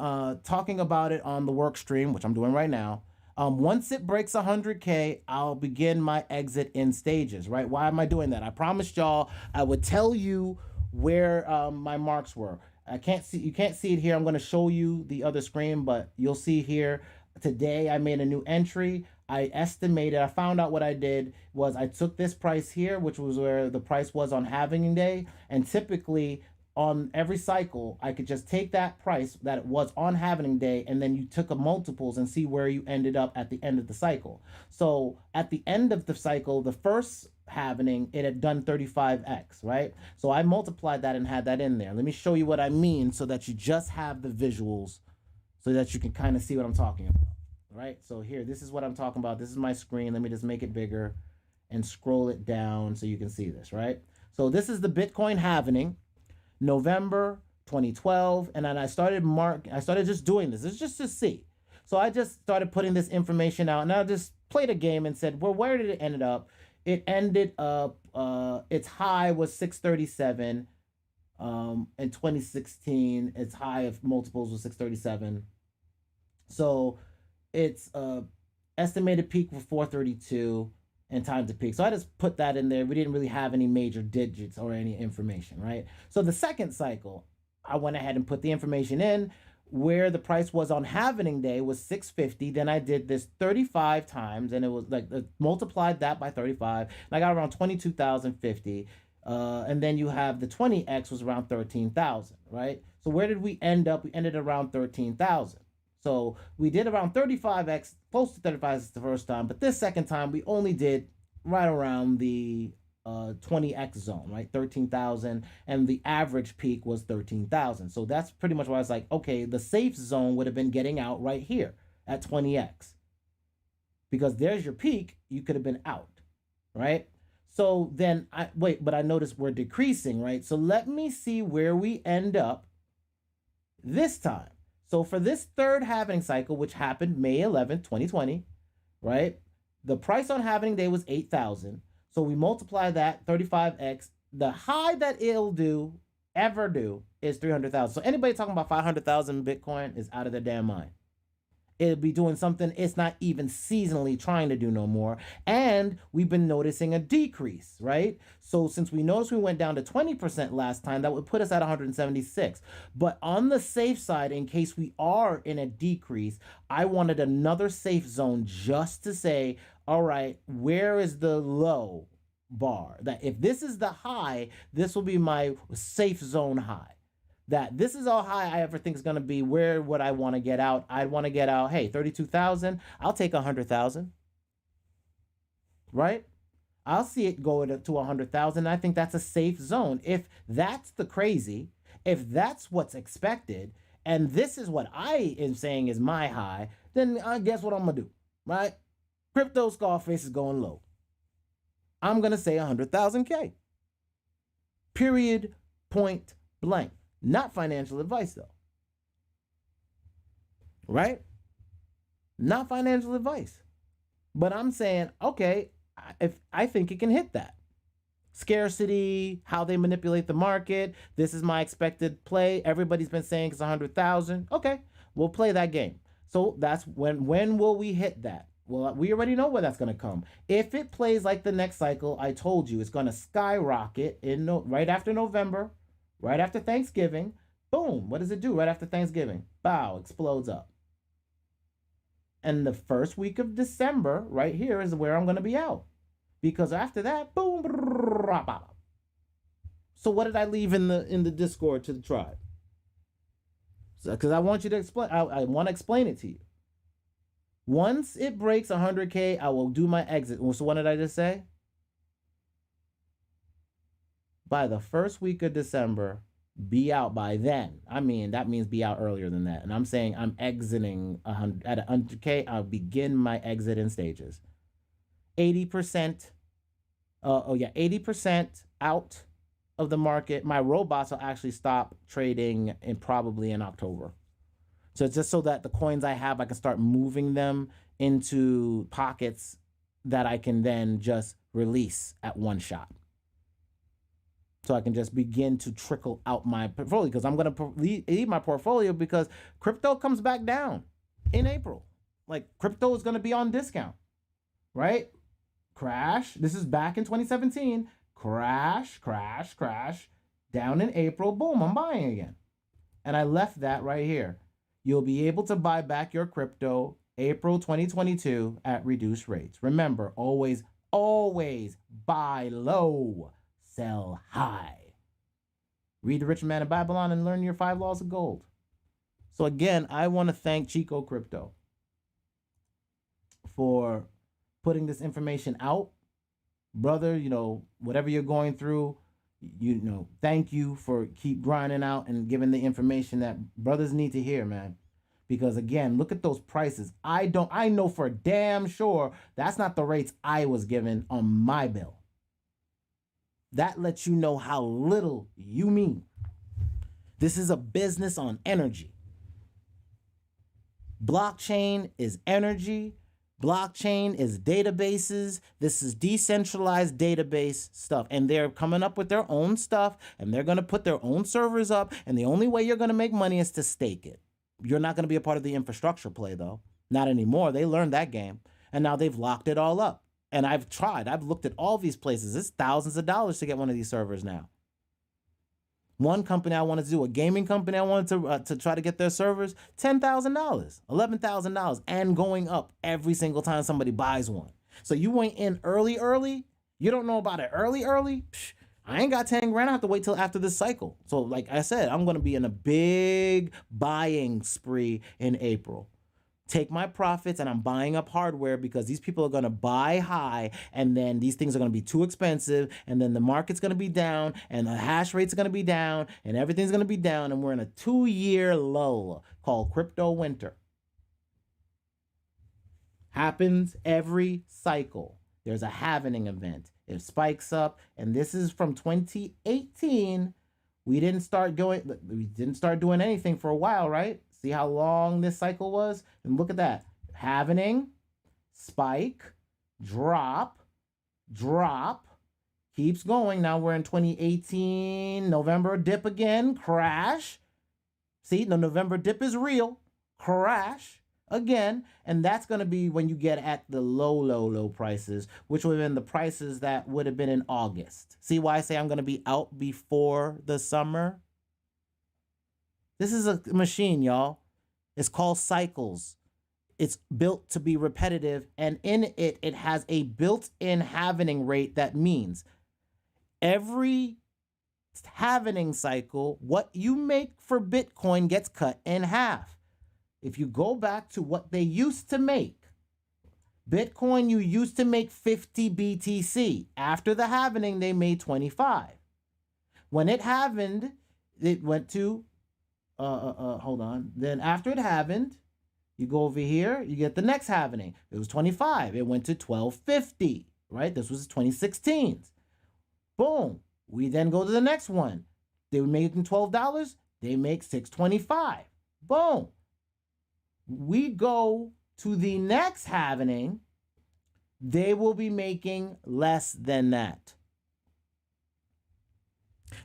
talking about it on the work stream, which I'm doing right now. Once it breaks 100K, I'll begin my exit in stages, right? Why am I doing that? I promised y'all I would tell you where my marks were. You can't see it here. I'm going to show you the other screen, but you'll see here. Today I made a new entry. I found out what I did was I took this price here, which was where the price was on halving day. And typically on every cycle, I could just take that price that it was on halving day, and then you took a multiples and see where you ended up at the end of the cycle. So at the end of the cycle, the first halving, it had done 35x, right? So I multiplied that and had that in there. Let me show you what I mean so that you just have the visuals so that you can kind of see what I'm talking about, right? So here, this is what I'm talking about. This is my screen. Let me just make it bigger and scroll it down so you can see this, right? So this is the Bitcoin halving, November 2012, and then I started just doing this. It's just to see. So I just started putting this information out, and I just played a game and said, well, where did it end up? It ended up, its high was 637 in 2016. Its high of multiples was 637. So its estimated peak was 432 and time to peak. So I just put that in there. We didn't really have any major digits or any information, right? So the second cycle, I went ahead and put the information in where the price was on halving day was 650. Then I did this 35 times, and it was like multiplied that by 35. And I got around 22,050. And then you have the 20x was around 13,000, right? So where did we end up? We ended around 13,000. So we did around 35x, close to 35x the first time, but this second time we only did right around the 20x zone, right? 13,000, and the average peak was 13,000. So that's pretty much why I was like, okay, the safe zone would have been getting out right here at 20x. Because there's your peak, you could have been out, right? So then I noticed we're decreasing, right? So let me see where we end up this time. So for this third halving cycle, which happened May 11th, 2020, right? The price on halving day was 8,000. So we multiply that 35x. The high that it'll ever do is 300,000. So anybody talking about 500,000 Bitcoin is out of their damn mind. It'll be doing something it's not even seasonally trying to do no more. And we've been noticing a decrease, right? So since we noticed we went down to 20% last time, that would put us at 176. But on the safe side, in case we are in a decrease, I wanted another safe zone just to say, all right, where is the low? bar. That if this is the high, this will be my safe zone high. That this is how high I ever think is going to be. Where would I want to get out? I'd want to get out, hey, 32,000. I'll take 100,000. Right? I'll see it go to 100,000. I think that's a safe zone. If that's the crazy, if that's what's expected, and this is what I am saying is my high, then I guess what I'm going to do, right? Crypto Scarface is going low. I'm going to say 100,000K. Period, point blank. Not financial advice, though. Right? Not financial advice. But I'm saying, okay, if I think it can hit that. Scarcity, how they manipulate the market. This is my expected play. Everybody's been saying it's 100,000. Okay, we'll play that game. So that's when will we hit that? Well, we already know where that's going to come. If it plays like the next cycle, I told you it's going to skyrocket right after November, right after Thanksgiving. Boom. What does it do right after Thanksgiving? Bow, explodes up. And the first week of December, right here, is where I'm going to be out. Because after that, boom. So what did I leave in the Discord to the tribe? Because I want you to explain. I want to explain it to you. Once it breaks 100K, I will do my exit. So what did I just say? By the first week of December, be out by then. I mean, that means be out earlier than that. And I'm saying I'm exiting at 100K. I'll begin my exit in stages. 80%. 80% out of the market. My robots will actually stop trading probably in October. So it's just so that the coins I have, I can start moving them into pockets that I can then just release at one shot. So I can just begin to trickle out my portfolio, because I'm going to leave my portfolio because crypto comes back down in April. Like, crypto is going to be on discount, right? Crash. This is back in 2017. Crash, crash, crash. Down in April. Boom, I'm buying again. And I left that right here. You'll be able to buy back your crypto April 2022 at reduced rates. Remember, always, always buy low, sell high. Read The Rich Man of Babylon and learn your 5 laws of gold. So again, I want to thank Chico Crypto for putting this information out. Brother, whatever you're going through, thank you for keep grinding out and giving the information that brothers need to hear, man. Because again, look at those prices. I know for damn sure that's not the rates I was given on my bill. That lets you know how little you mean. This is a business on energy. Blockchain is energy. Blockchain is databases. This is decentralized database stuff. And they're coming up with their own stuff, and they're going to put their own servers up. And the only way you're going to make money is to stake it. You're not going to be a part of the infrastructure play, though. Not anymore. They learned that game. And now they've locked it all up. And I've tried. I've looked at all these places. It's thousands of dollars to get one of these servers now. One company I wanted to do, a gaming company I wanted to try to get their servers, $10,000, $11,000, and going up every single time somebody buys one. So you went in early, you don't know about it early, Psh, I ain't got 10 grand. I have to wait till after this cycle. So like I said, I'm going to be in a big buying spree in April. Take my profits, and I'm buying up hardware because these people are going to buy high, and then these things are going to be too expensive, and then the market's going to be down, and the hash rates are going to be down, and everything's going to be down, and we're in a 2-year lull called crypto winter. Happens every cycle. There's a halvening event. It spikes up, and this is from 2018. We didn't start doing anything for a while, right? See how long this cycle was? And look at that. Halvening, spike, drop, keeps going. Now we're in 2018, November dip again, crash. See, the November dip is real. Crash again. And that's going to be when you get at the low prices, which would have been the prices that would have been in August. See why I say I'm going to be out before the summer? This is a machine, y'all. It's called cycles. It's built to be repetitive, and in it, it has a built-in halvening rate. That means every halvening cycle, what you make for Bitcoin gets cut in half. If you go back to what they used to make, Bitcoin, you used to make 50 BTC. After the halvening, they made 25. When it halvened, it went to, hold on. Then after it halvened, you go over here, you get the next halvening. It was 25. It went to 1250, right? This was 2016. Boom. We then go to the next one. They were making $12. They make $6.25. Boom. We go to the next halvening. They will be making less than that.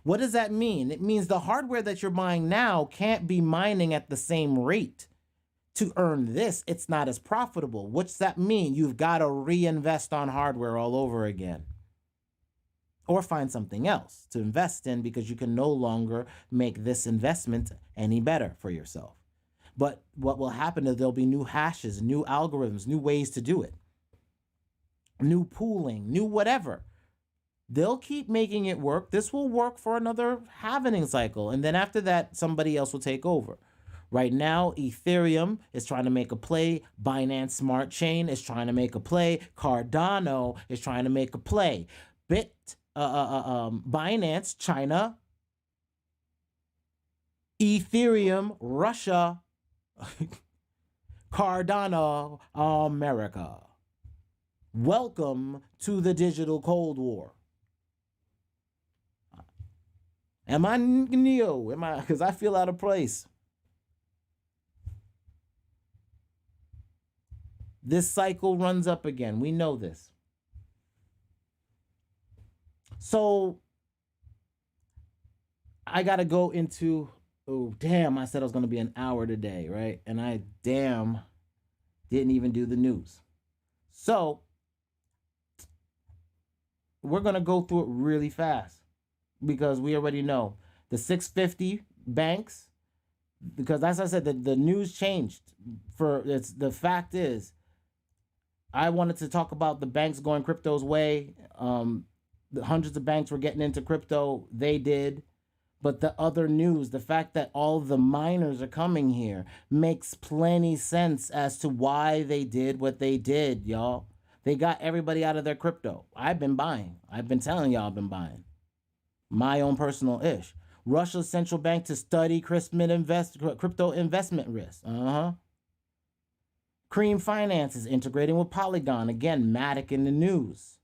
What does that mean? It means the hardware that you're buying now can't be mining at the same rate. To earn this, it's not as profitable. What's that mean? You've got to reinvest on hardware all over again. Or find something else to invest in, because you can no longer make this investment any better for yourself. But what will happen is there'll be new hashes, new algorithms, new ways to do it. New pooling, new whatever. They'll keep making it work. This will work for another halvening cycle. And then after that, somebody else will take over. Right now, Ethereum is trying to make a play. Binance Smart Chain is trying to make a play. Cardano is trying to make a play. Binance, China. Ethereum, Russia. Cardano, America. Welcome to the digital Cold War. Am I Neo? Because I feel out of place. This cycle runs up again. We know this. So I got to go into, oh, damn, I said I was going to be an hour today, right? And I, damn, didn't even do the news. So we're going to go through it really fast, because we already know the 650 banks, because as I said, the news changed. The fact is, I wanted to talk about the banks going crypto's way. The hundreds of banks were getting into crypto. They did. But the other news, the fact that all the miners are coming here, makes plenty sense as to why they did what they did, y'all. They got everybody out of their crypto. I've been buying. I've been telling y'all I've been buying. My own personal ish. Russia's central bank to study crypto investment risk. Cream Finance is integrating with Polygon. Again, Matic in the news.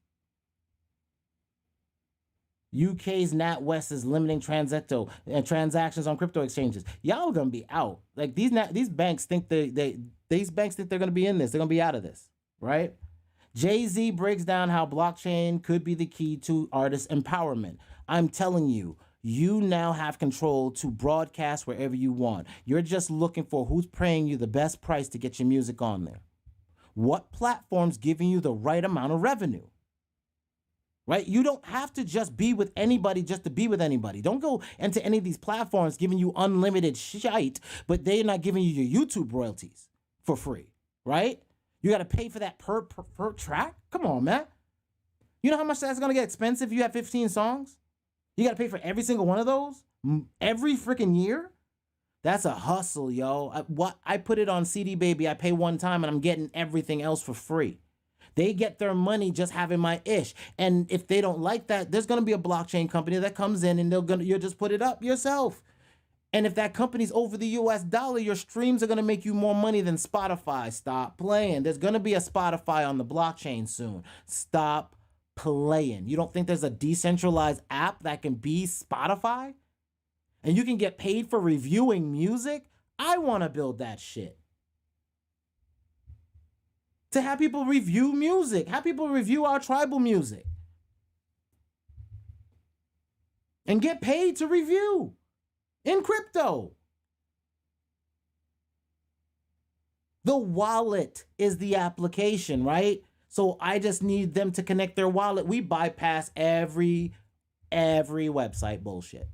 UK's NatWest is limiting transactions on crypto exchanges. Y'all are gonna be out. Like these banks think these banks think they're gonna be in this. They're gonna be out of this, right? Jay-Z breaks down how blockchain could be the key to artist empowerment. I'm telling you, you now have control to broadcast wherever you want. You're just looking for who's paying you the best price to get your music on there. What platform's giving you the right amount of revenue? Right? You don't have to just be with anybody just to be with anybody. Don't go into any of these platforms giving you unlimited shite, but they're not giving you your YouTube royalties for free, right? You got to pay for that per track? Come on, man. You know how much that's going to get expensive if you have 15 songs? You got to pay for every single one of those? Every freaking year? That's a hustle, yo. I put it on CD Baby. I pay one time and I'm getting everything else for free. They get their money just having my ish. And if they don't like that, there's going to be a blockchain company that comes in and you'll just put it up yourself. And if that company's over the US dollar, your streams are going to make you more money than Spotify. Stop playing. There's going to be a Spotify on the blockchain soon. Stop playing. You don't think there's a decentralized app that can be Spotify? And you can get paid for reviewing music? I want to build that shit. To have people review music. Have people review our tribal music. And get paid to review. In crypto. The wallet is the application, right? So I just need them to connect their wallet. We bypass every website bullshit.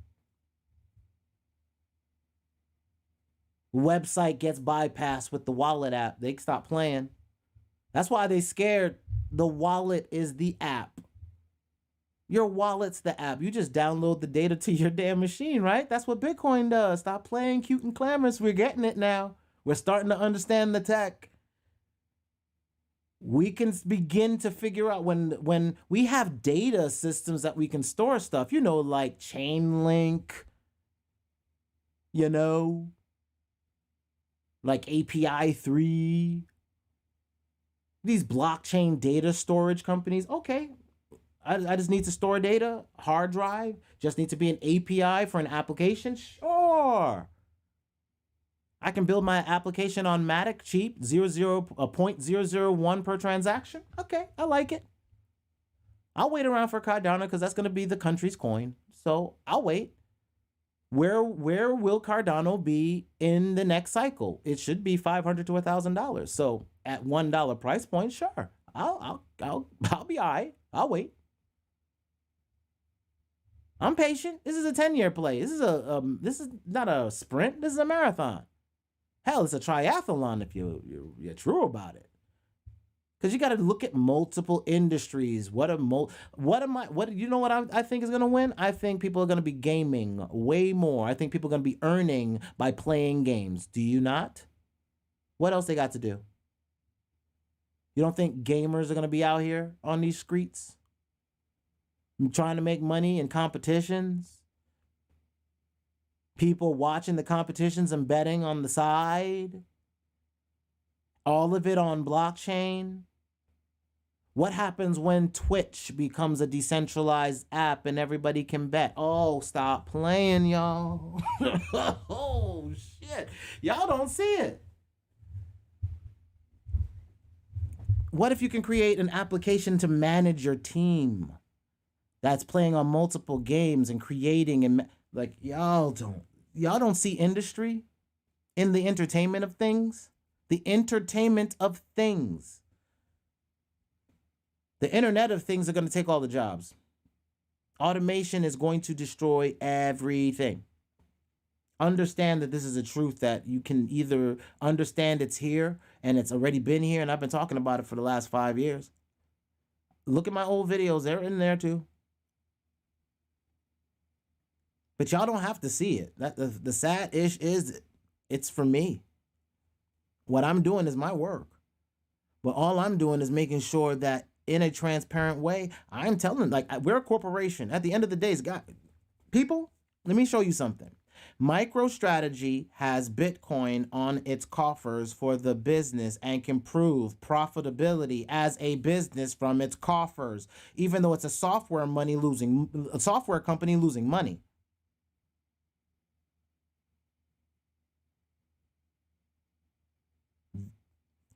Website gets bypassed with the wallet app. They stop playing. That's why they scared. The wallet is the app. Your wallet's the app. You just download the data to your damn machine, right? That's what Bitcoin does. Stop playing cute and clamorous. We're getting it now. We're starting to understand the tech. We can begin to figure out when we have data systems that we can store stuff, like Chainlink, like API 3, these blockchain data storage companies. Okay, I just need to store data, hard drive, just need to be an API for an application. Sure. I can build my application on Matic cheap, 0.001 per transaction. Okay, I like it. I'll wait around for Cardano because that's going to be the country's coin. So I'll wait. Where will Cardano be in the next cycle? It should be $500 to $1,000. So at $1 price point, sure, I'll be all right. I'll wait. I'm patient. This is a 10-year play. This is not a sprint. This is a marathon. Hell, it's a triathlon if you're true about it. Because you got to look at multiple industries. What I think is going to win? I think people are going to be gaming way more. I think people are going to be earning by playing games. Do you not? What else they got to do? You don't think gamers are going to be out here on these streets trying to make money in competitions? People watching the competitions and betting on the side. All of it on blockchain. What happens when Twitch becomes a decentralized app and everybody can bet? Oh, stop playing, y'all. Oh, shit. Y'all don't see it. What if you can create an application to manage your team that's playing on multiple games and creating and y'all don't see industry in the entertainment of things? The entertainment of things. The Internet of Things are going to take all the jobs. Automation is going to destroy everything. Understand that this is a truth that you can either understand it's here and it's already been here, and I've been talking about it for the last 5 years. Look at my old videos. They're in there too. But y'all don't have to see it. The sad ish is it's for me. What I'm doing is my work. But all I'm doing is making sure that in a transparent way, I'm telling, we're a corporation. At the end of the day, people, let me show you something. MicroStrategy has Bitcoin on its coffers for the business and can prove profitability as a business from its coffers, even though it's a software company losing money.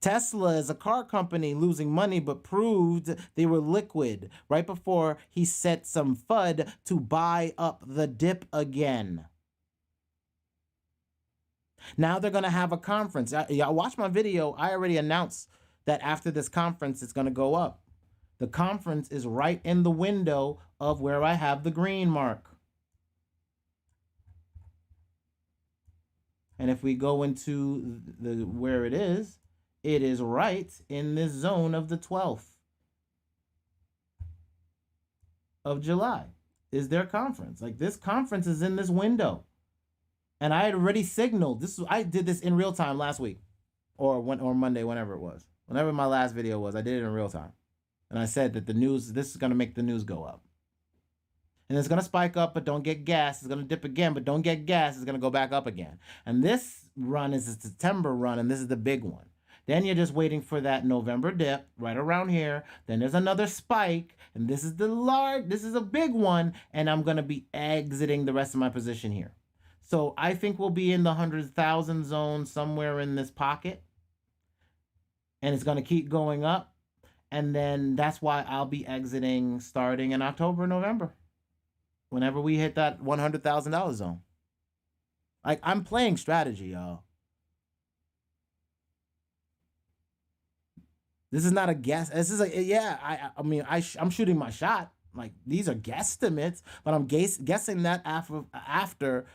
Tesla is a car company losing money, but proved they were liquid right before he set some FUD to buy up the dip again. Now they're going to have a conference. Y'all watch my video. I already announced that after this conference, it's going to go up. The conference is right in the window of where I have the green mark. And if we go into where it is right in this zone of the 12th of July is their conference. This conference is in this window. And I had already signaled this. I did this in real time last week or Monday, whenever it was. Whenever my last video was, I did it in real time. And I said that this is going to make the news go up. And it's going to spike up, but don't get gas. It's going to dip again, but don't get gas. It's going to go back up again. And this run is a September run, and this is the big one. Then you're just waiting for that November dip right around here. Then there's another spike, and this is a big one, and I'm going to be exiting the rest of my position here. So I think we'll be in the 100,000 zone somewhere in this pocket, and it's going to keep going up. And then that's why I'll be exiting starting in October, November, whenever we hit that $100,000 zone. I'm playing strategy, y'all. This is not a guess. This is I'm shooting my shot. These are guesstimates, but I'm guessing that after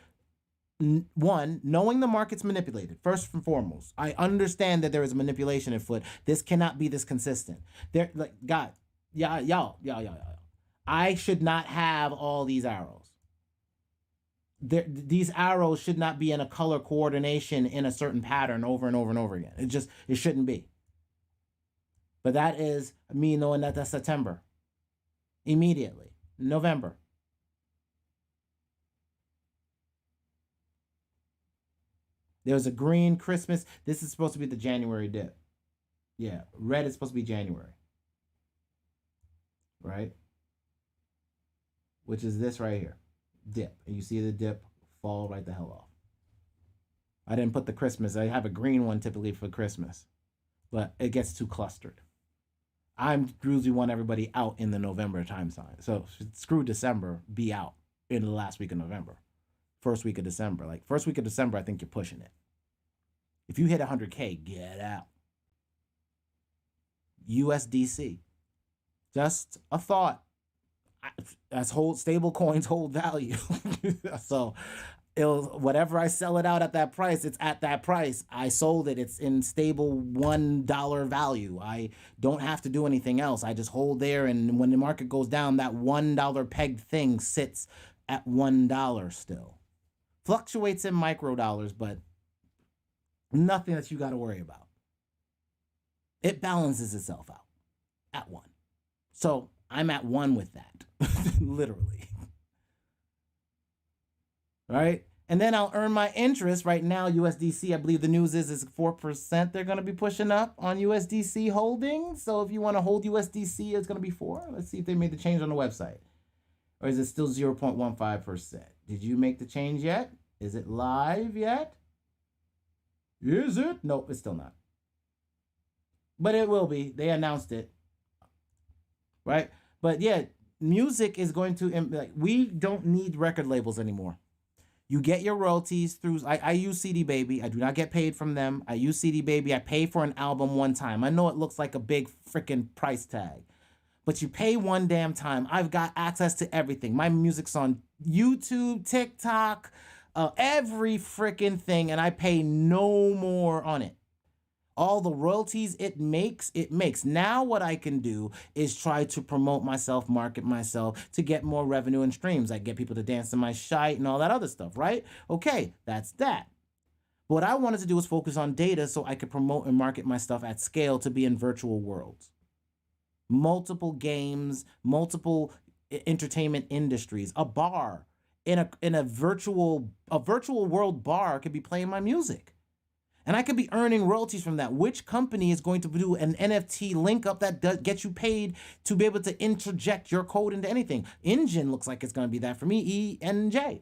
One, knowing the market's manipulated, first and foremost. I understand that there is manipulation afoot. This cannot be this consistent. There, like, God, y'all. I should not have all these arrows. These arrows should not be in a color coordination in a certain pattern over and over and over again. It shouldn't be. But that is me knowing that that's September. Immediately. November. There's a green Christmas. This is supposed to be the January dip. Yeah, red is supposed to be January. Right? Which is this right here. Dip. And you see the dip fall right the hell off. I didn't put the Christmas. I have a green one typically for Christmas. But it gets too clustered. I'm usually want everybody out in the November time sign. So screw December, be out in the last week of November. First week of December. Like first week of December, I think you're pushing it. If you hit 100K, get out. USDC. Just a thought. As stable coins hold value. So whatever I sell it out at that price, it's at that price. I sold it. It's in stable $1 value. I don't have to do anything else. I just hold there. And when the market goes down, that $1 pegged thing sits at $1 still. Fluctuates in micro dollars, but nothing that you got to worry about. It balances itself out at 1. So I'm at 1 with that, literally. All right. And then I'll earn my interest. Right now, USDC, I believe the news is 4% they're going to be pushing up on USDC holdings. So if you want to hold USDC, it's going to be 4. Let's see if they made the change on the website. Or is it still 0.15%? Did you make the change yet? Is it live yet? Is it? Nope, it's still not. But it will be. They announced it. Right? But yeah, music is going to, like, we don't need record labels anymore. You get your royalties through, I use CD Baby. I do not get paid from them. I use CD Baby. I pay for an album one time. I know it looks like a big freaking price tag, but you pay one damn time. I've got access to everything. My music's on YouTube, TikTok, every freaking thing, and I pay no more on it. All the royalties it makes. Now what I can do is try to promote myself, market myself to get more revenue and streams. I get people to dance to my shite and all that other stuff, right? Okay, that's that. But what I wanted to do was focus on data so I could promote and market my stuff at scale to be in virtual worlds. Multiple games, multiple entertainment industries, a bar in a virtual world bar could be playing my music. And I could be earning royalties from that. Which company is going to do an NFT link up that gets you paid to be able to interject your code into anything? Engine looks like it's going to be that for me, ENJ.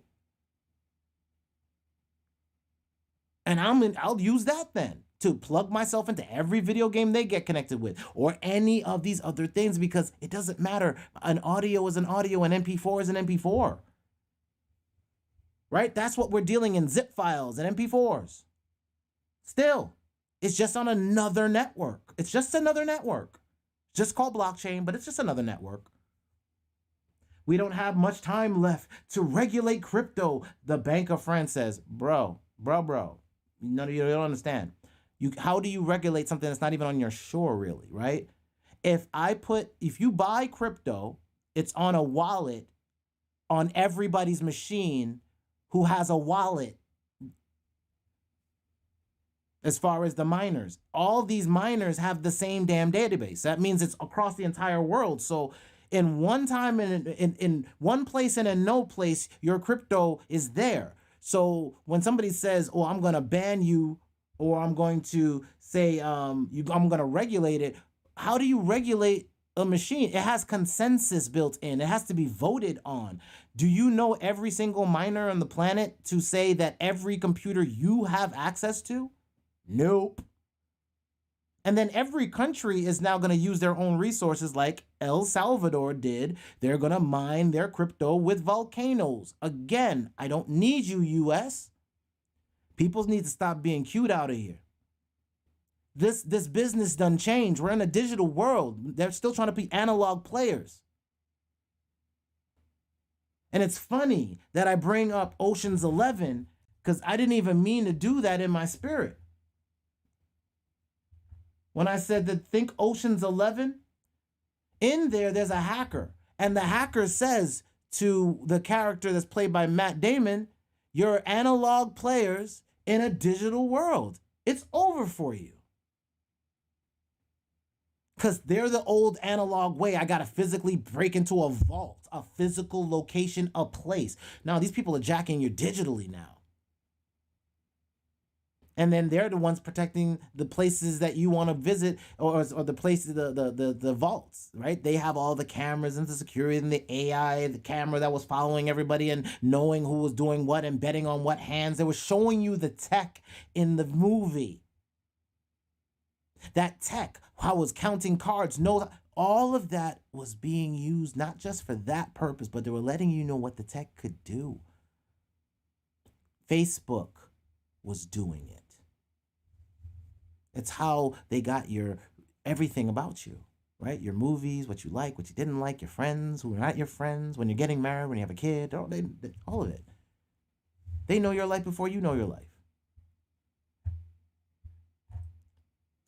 And I'll use that then to plug myself into every video game they get connected with or any of these other things, because it doesn't matter. An audio is an audio, an MP4 is an MP4. Right? That's what we're dealing in, zip files and MP4s. Still, it's just on another network. It's just another network. Just called blockchain, but it's just another network. We don't have much time left to regulate crypto, the Bank of France says. Bro. None of you don't understand. How do you regulate something that's not even on your shore, really, right? If you buy crypto, it's on a wallet on everybody's machine who has a wallet. As far as the miners, all these miners have the same damn database. That means it's across the entire world. So in one time, in one place and in no place, your crypto is there. So when somebody says, oh, I'm going to ban you, or I'm going to say, I'm going to regulate it. How do you regulate a machine? It has consensus built in. It has to be voted on. Do you know every single miner on the planet to say that every computer you have access to? Nope. And then every country is now going to use their own resources like El Salvador did. They're going to mine their crypto with volcanoes. Again, I don't need you, US. People need to stop being cute out of here. This business done changed. We're in a digital world. They're still trying to be analog players. And it's funny that I bring up Ocean's 11 because I didn't even mean to do that in my spirit. When I said that, think Ocean's 11, in there's a hacker, and the hacker says to the character that's played by Matt Damon, you're analog players in a digital world. It's over for you. Because they're the old analog way. I got to physically break into a vault, a physical location, a place. Now, these people are jacking you digitally now. And then they're the ones protecting the places that you want to visit, or the places, the vaults, right? They have all the cameras and the security and the AI, the camera that was following everybody and knowing who was doing what and betting on what hands. They were showing you the tech in the movie. That tech, how it was counting cards, all of that was being used not just for that purpose, but they were letting you know what the tech could do. Facebook was doing it. It's how they got your everything about you, right? Your movies, what you like, what you didn't like, your friends who are not your friends, when you're getting married, when you have a kid, all of it. They know your life before you know your life.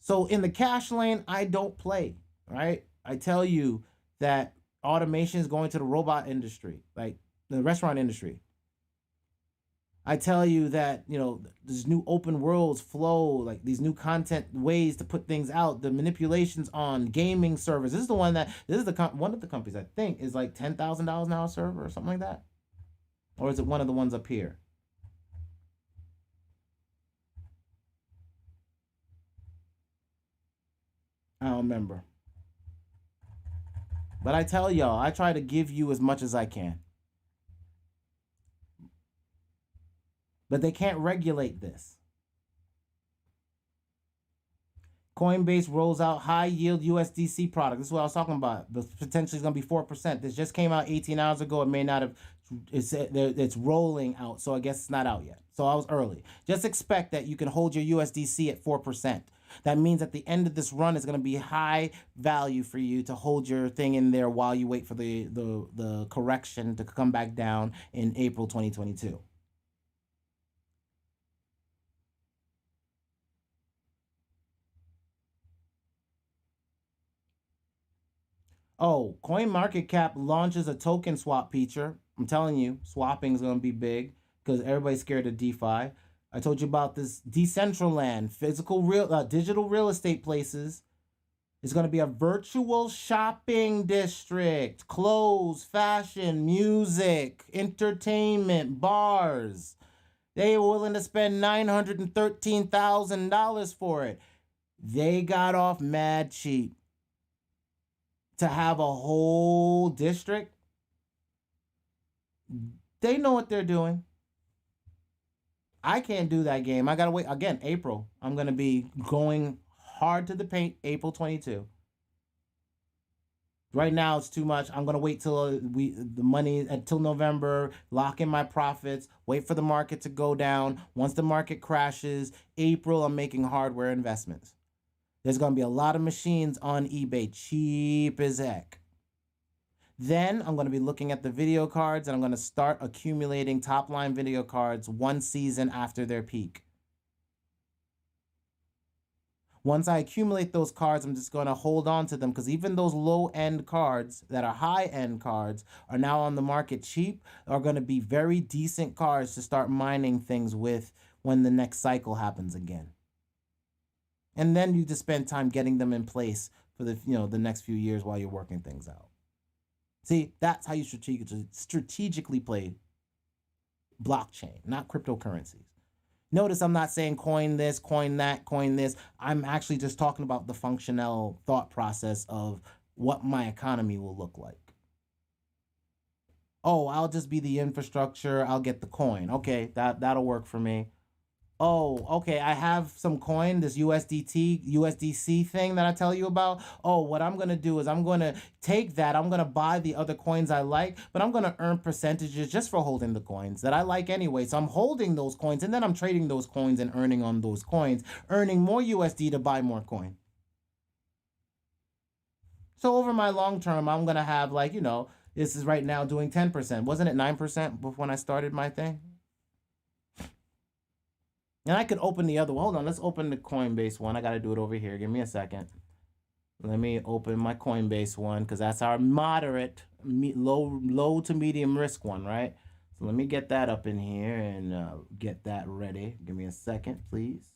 So in the cash lane, I don't play, right? I tell you that automation is going to the robot industry, like the restaurant industry. I tell you that, there's new open worlds flow, like these new content ways to put things out, the manipulations on gaming servers. This is one of the companies I think is like $10,000 an hour server or something like that. Or is it one of the ones up here? I don't remember. But I tell y'all, I try to give you as much as I can. But they can't regulate this. Coinbase rolls out high-yield USDC product. This is what I was talking about. The potentially is going to be 4%. This just came out 18 hours ago. It may not have. It's rolling out, so I guess it's not out yet. So I was early. Just expect that you can hold your USDC at 4%. That means at the end of this run, it's going to be high value for you to hold your thing in there while you wait for the correction to come back down in April 2022. Oh, CoinMarketCap launches a token swap feature. I'm telling you, swapping is going to be big because everybody's scared of DeFi. I told you about this Decentraland, digital real estate places. It's going to be a virtual shopping district, clothes, fashion, music, entertainment, bars. They were willing to spend $913,000 for it. They got off mad cheap. To have a whole district, they know what they're doing. I can't do that game. I gotta wait again. April. I'm gonna be going hard to the paint. April 22. Right now it's too much. I'm gonna wait till the money until November. Lock in my profits. Wait for the market to go down. Once the market crashes, April, I'm making hardware investments. There's going to be a lot of machines on eBay, cheap as heck. Then I'm going to be looking at the video cards, and I'm going to start accumulating top-line video cards one season after their peak. Once I accumulate those cards, I'm just going to hold on to them because even those low-end cards that are high-end cards are now on the market cheap, are going to be very decent cards to start mining things with when the next cycle happens again. And then you just spend time getting them in place for the next few years while you're working things out. See, that's how you strategically play blockchain, not cryptocurrencies. Notice I'm not saying coin this, coin that, coin this. I'm actually just talking about the functional thought process of what my economy will look like. Oh, I'll just be the infrastructure. I'll get the coin. Okay, that'll work for me. Oh, okay, I have some coin, this USDC thing that I tell you about. Oh, what I'm going to do is I'm going to take that. I'm going to buy the other coins I like, but I'm going to earn percentages just for holding the coins that I like anyway. So I'm holding those coins, and then I'm trading those coins and earning on those coins, earning more USD to buy more coin. So over my long term, I'm going to have this is right now doing 10%. Wasn't it 9% when I started my thing? And I could open the other one. Hold on, let's open the Coinbase one. I got to do it over here. Give me a second. Let me open my Coinbase one because that's our moderate, low to medium risk one, right? So let me get that up in here and get that ready. Give me a second, please.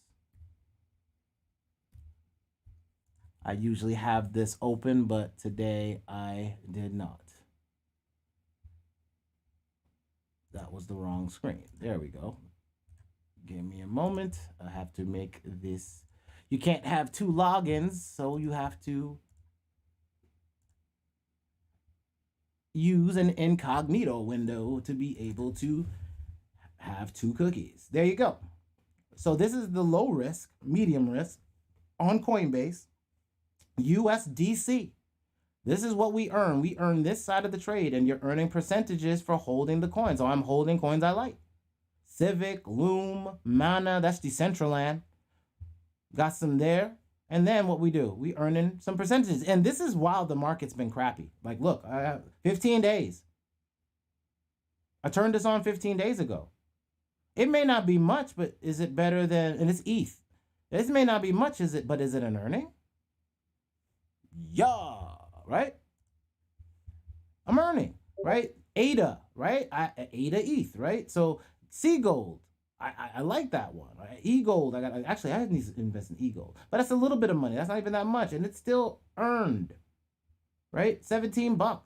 I usually have this open, but today I did not. That was the wrong screen. There we go. Give me a moment. I have to make this. You can't have two logins, so you have to use an incognito window to be able to have two cookies. There you go. So this is the low risk, medium risk on Coinbase, USDC. This is what we earn. We earn this side of the trade, and you're earning percentages for holding the coins. So I'm holding coins I like. Civic, Loom, Mana, that's Decentraland. Got some there. And then what we do, we earning some percentages. And this is while the market's been crappy. Like, look, I have 15 days. I turned this on 15 days ago. It may not be much, but is it better than, and it's ETH. This may not be much, but is it an earning? Yeah, right? I'm earning, right? ADA, right? ADA ETH, right? So C-Gold, I like that one. Right? E-Gold, I need to invest in E-Gold. But that's a little bit of money. That's not even that much. And it's still earned, right? $17.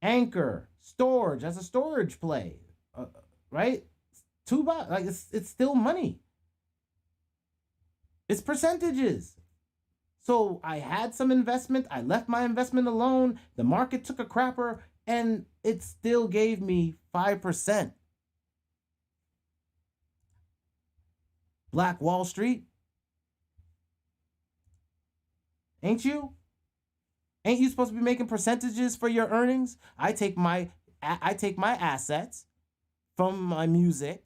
Anchor, storage, that's a storage play, right? $2, like it's still money. It's percentages. So I had some investment. I left my investment alone. The market took a crapper and it still gave me 5%. Black Wall Street. Ain't you? Ain't you supposed to be making percentages for your earnings? I take my assets from my music,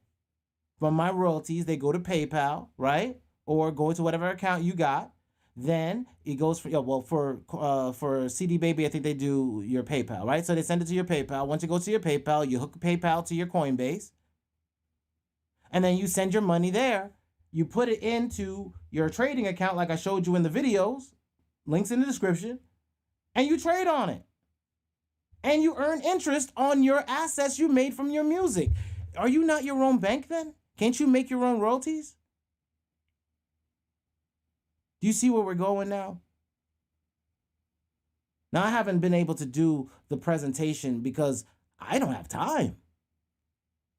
from my royalties. They go to PayPal, right? Or go to whatever account you got. Then it goes for CD Baby, I think they do your PayPal, right? So they send it to your PayPal. Once it goes to your PayPal, you hook PayPal to your Coinbase. And then you send your money there. You put it into your trading account like I showed you in the videos. Links in the description. And you trade on it. And you earn interest on your assets you made from your music. Are you not your own bank then? Can't you make your own royalties? Do you see where we're going now? Now, I haven't been able to do the presentation because I don't have time.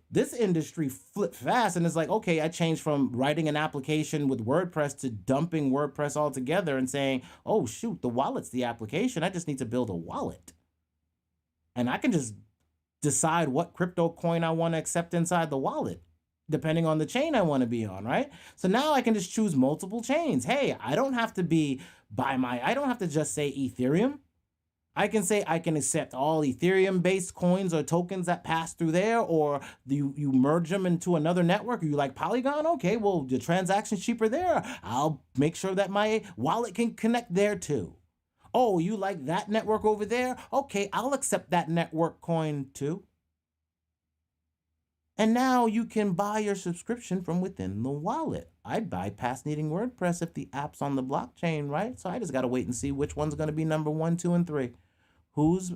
This industry flipped fast and it's like, okay, I changed from writing an application with WordPress to dumping WordPress altogether and saying, oh, shoot, the wallet's the application. I just need to build a wallet. And I can just decide what crypto coin I want to accept inside the wallet, depending on the chain I want to be on, right? So now I can just choose multiple chains. Hey, I don't have to I don't have to just say Ethereum. I can say I can accept all Ethereum-based coins or tokens that pass through there, or you merge them into another network. You like Polygon? Okay, well, the transaction's cheaper there. I'll make sure that my wallet can connect there too. Oh, you like that network over there? Okay, I'll accept that network coin too. And now you can buy your subscription from within the wallet. I'd bypass needing WordPress if the app's on the blockchain, right? So I just got to wait and see which one's going to be number 1, 2, and 3. Who's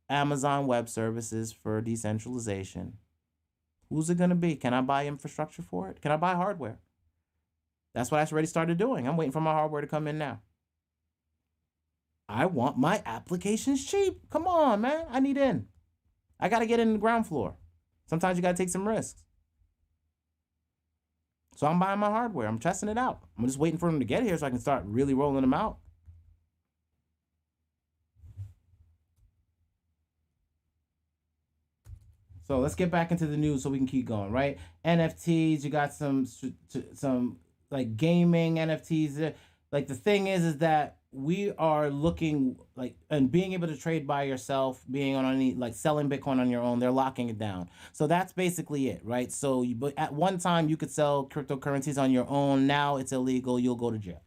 Amazon Web Services for decentralization? Who's it going to be? Can I buy infrastructure for it? Can I buy hardware? That's what I already started doing. I'm waiting for my hardware to come in now. I want my applications cheap. Come on, man. I need in. I got to get in the ground floor. Sometimes you got to take some risks. So I'm buying my hardware. I'm testing it out. I'm just waiting for them to get here so I can start really rolling them out. So let's get back into the news so we can keep going, right? NFTs, you got some like gaming NFTs. Like the thing is that we are looking like and being able to trade by yourself, being on any like selling Bitcoin on your own, they're locking it down. So that's basically it, right? So but at one time you could sell cryptocurrencies on your own. Now it's illegal. You'll go to jail.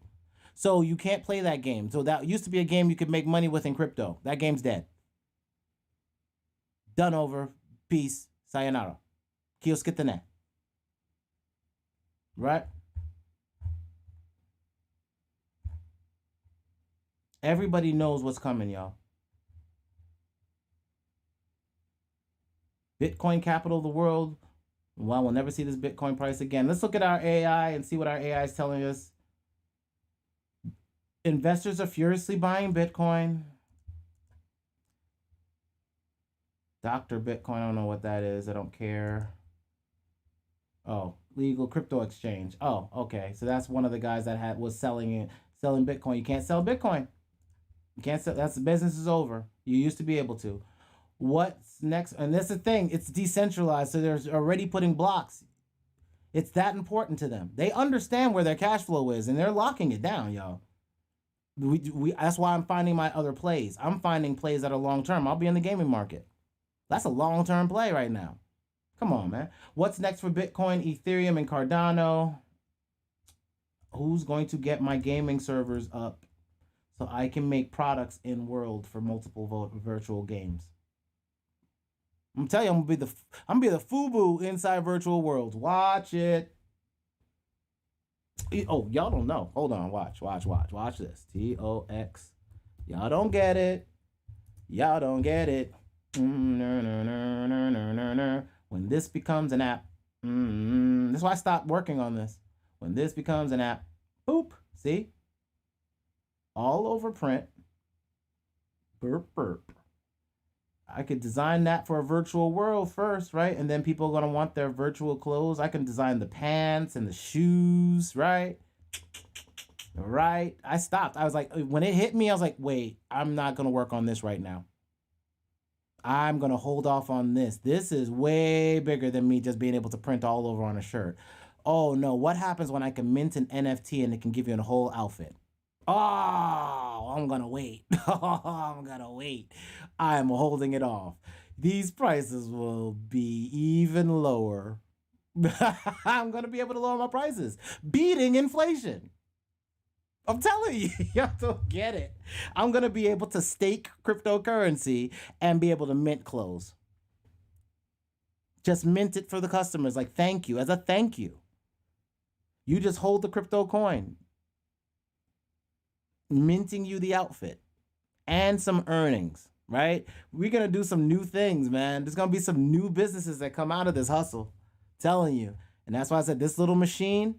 So you can't play that game. So that used to be a game you could make money with in crypto. That game's dead. Done over. Peace. Sayonara. Kioskitane. right? Everybody knows what's coming, y'all. Bitcoin capital of the world. Well, we'll never see this Bitcoin price again. Let's look at our AI and see what our AI is telling us. Investors are furiously buying Bitcoin. Dr. Bitcoin, I don't know what that is. I don't care. Oh, legal crypto exchange. Oh, okay. So that's one of the guys that was selling Bitcoin. You can't sell Bitcoin. You can't sell. That's the business is over. You used to be able to. What's next? And that's the thing. It's decentralized, so they're already putting blocks. It's that important to them. They understand where their cash flow is, and they're locking it down, y'all. That's why I'm finding my other plays. I'm finding plays that are long term. I'll be in the gaming market. That's a long term play right now. Come on, man. What's next for Bitcoin, Ethereum, and Cardano? Who's going to get my gaming servers up so I can make products in world for multiple virtual games? I'm telling you, I'm gonna be the FUBU inside virtual worlds. Watch it. Oh, y'all don't know. Hold on. Watch this. TOX. Y'all don't get it. Y'all don't get it. When this becomes an app. That's why I stopped working on this. When this becomes an app. Boop. See? All over print. Burp, burp. I could design that for a virtual world first, right? And then people are going to want their virtual clothes. I can design the pants and the shoes, right? Right. I stopped. I was like, when it hit me, I was like, wait, I'm not going to work on this right now. I'm going to hold off on this. This is way bigger than me just being able to print all over on a shirt. Oh, no. What happens when I can mint an NFT and it can give you a whole outfit? Oh, I'm going to wait. I'm going to wait. I'm holding it off. These prices will be even lower. I'm going to be able to lower my prices, beating inflation. I'm telling you, y'all don't get it. I'm going to be able to stake cryptocurrency and be able to mint clothes. Just mint it for the customers, like thank you, as a thank you. You just hold the crypto coin. Minting you the outfit and some earnings, right? We're going to do some new things, man. There's going to be some new businesses that come out of this hustle. Telling you. And that's why I said this little machine,